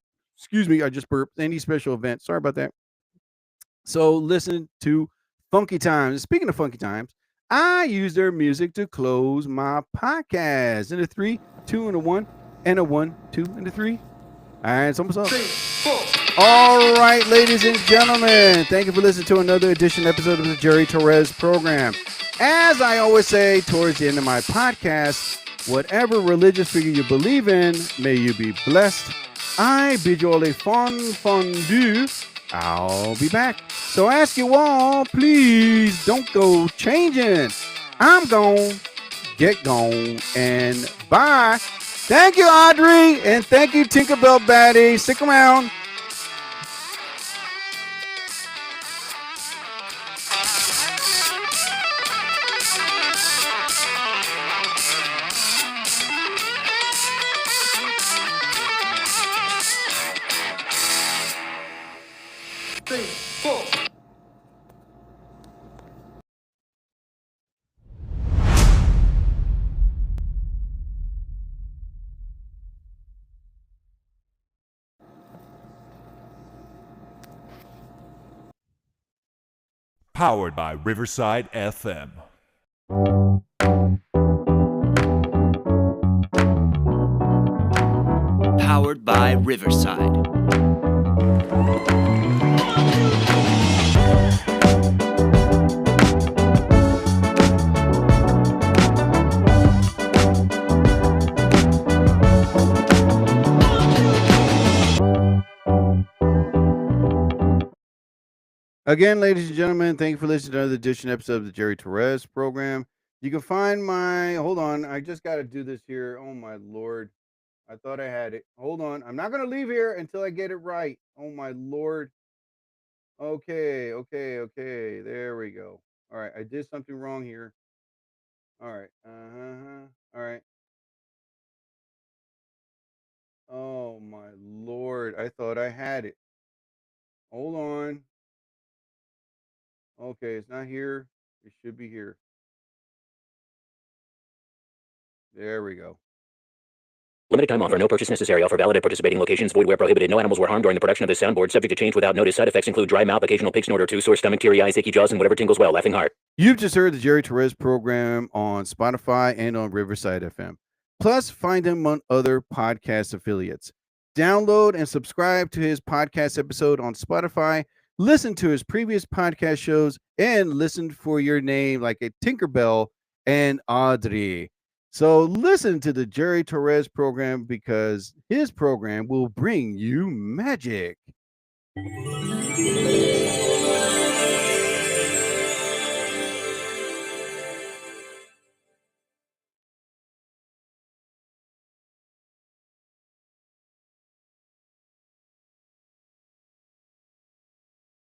just burped. Any special event. Sorry about that. So listen to Funky Times. Speaking of Funky Times, I use their music to close my podcast. In a 3, 2, and a 1, and a 1, 2, and a 3. All right, it's almost up. 3, 4. All right, ladies and gentlemen, thank you for listening to another episode of the Jerry Torres program. As I always say towards the end of my podcast, whatever religious figure you believe in, may you be blessed. I bid you all a fondue. I'll be back. So I ask you all, please don't go changing. I'm gone. get gone and bye. Thank you, Audrey, and thank you, Tinkerbell Batty. Stick around. Powered by Riverside FM. Powered by Riverside. Again, ladies and gentlemen, thank you for listening to another edition episode of the Jerry Torres program. You can find my, hold on, I just got to do this here. Oh my Lord. I thought I had it. Hold on. I'm not going to leave here until I get it right. Oh my Lord. Okay. There we go. All right. I did something wrong here. All right. All right. Oh my Lord. I thought I had it. Hold on. Okay, it's not here. It should be here. There we go. Limited time offer. No purchase necessary. Offer valid at participating locations. Void where prohibited. No animals were harmed during the production of this soundboard. Subject to change without notice. Side effects include dry mouth, occasional pig snort or two, sore stomach, teary eyes, achy jaws, and whatever tingles well. Laughing heart. You've just heard the Jerry Torres program on Spotify and on Riverside FM. Plus, find him on other podcast affiliates. Download and subscribe to his podcast episode on Spotify. Listen to his previous podcast shows and listen for your name like a Tinkerbell and Audrey. So listen to the Jerry Torres program because his program will bring you magic.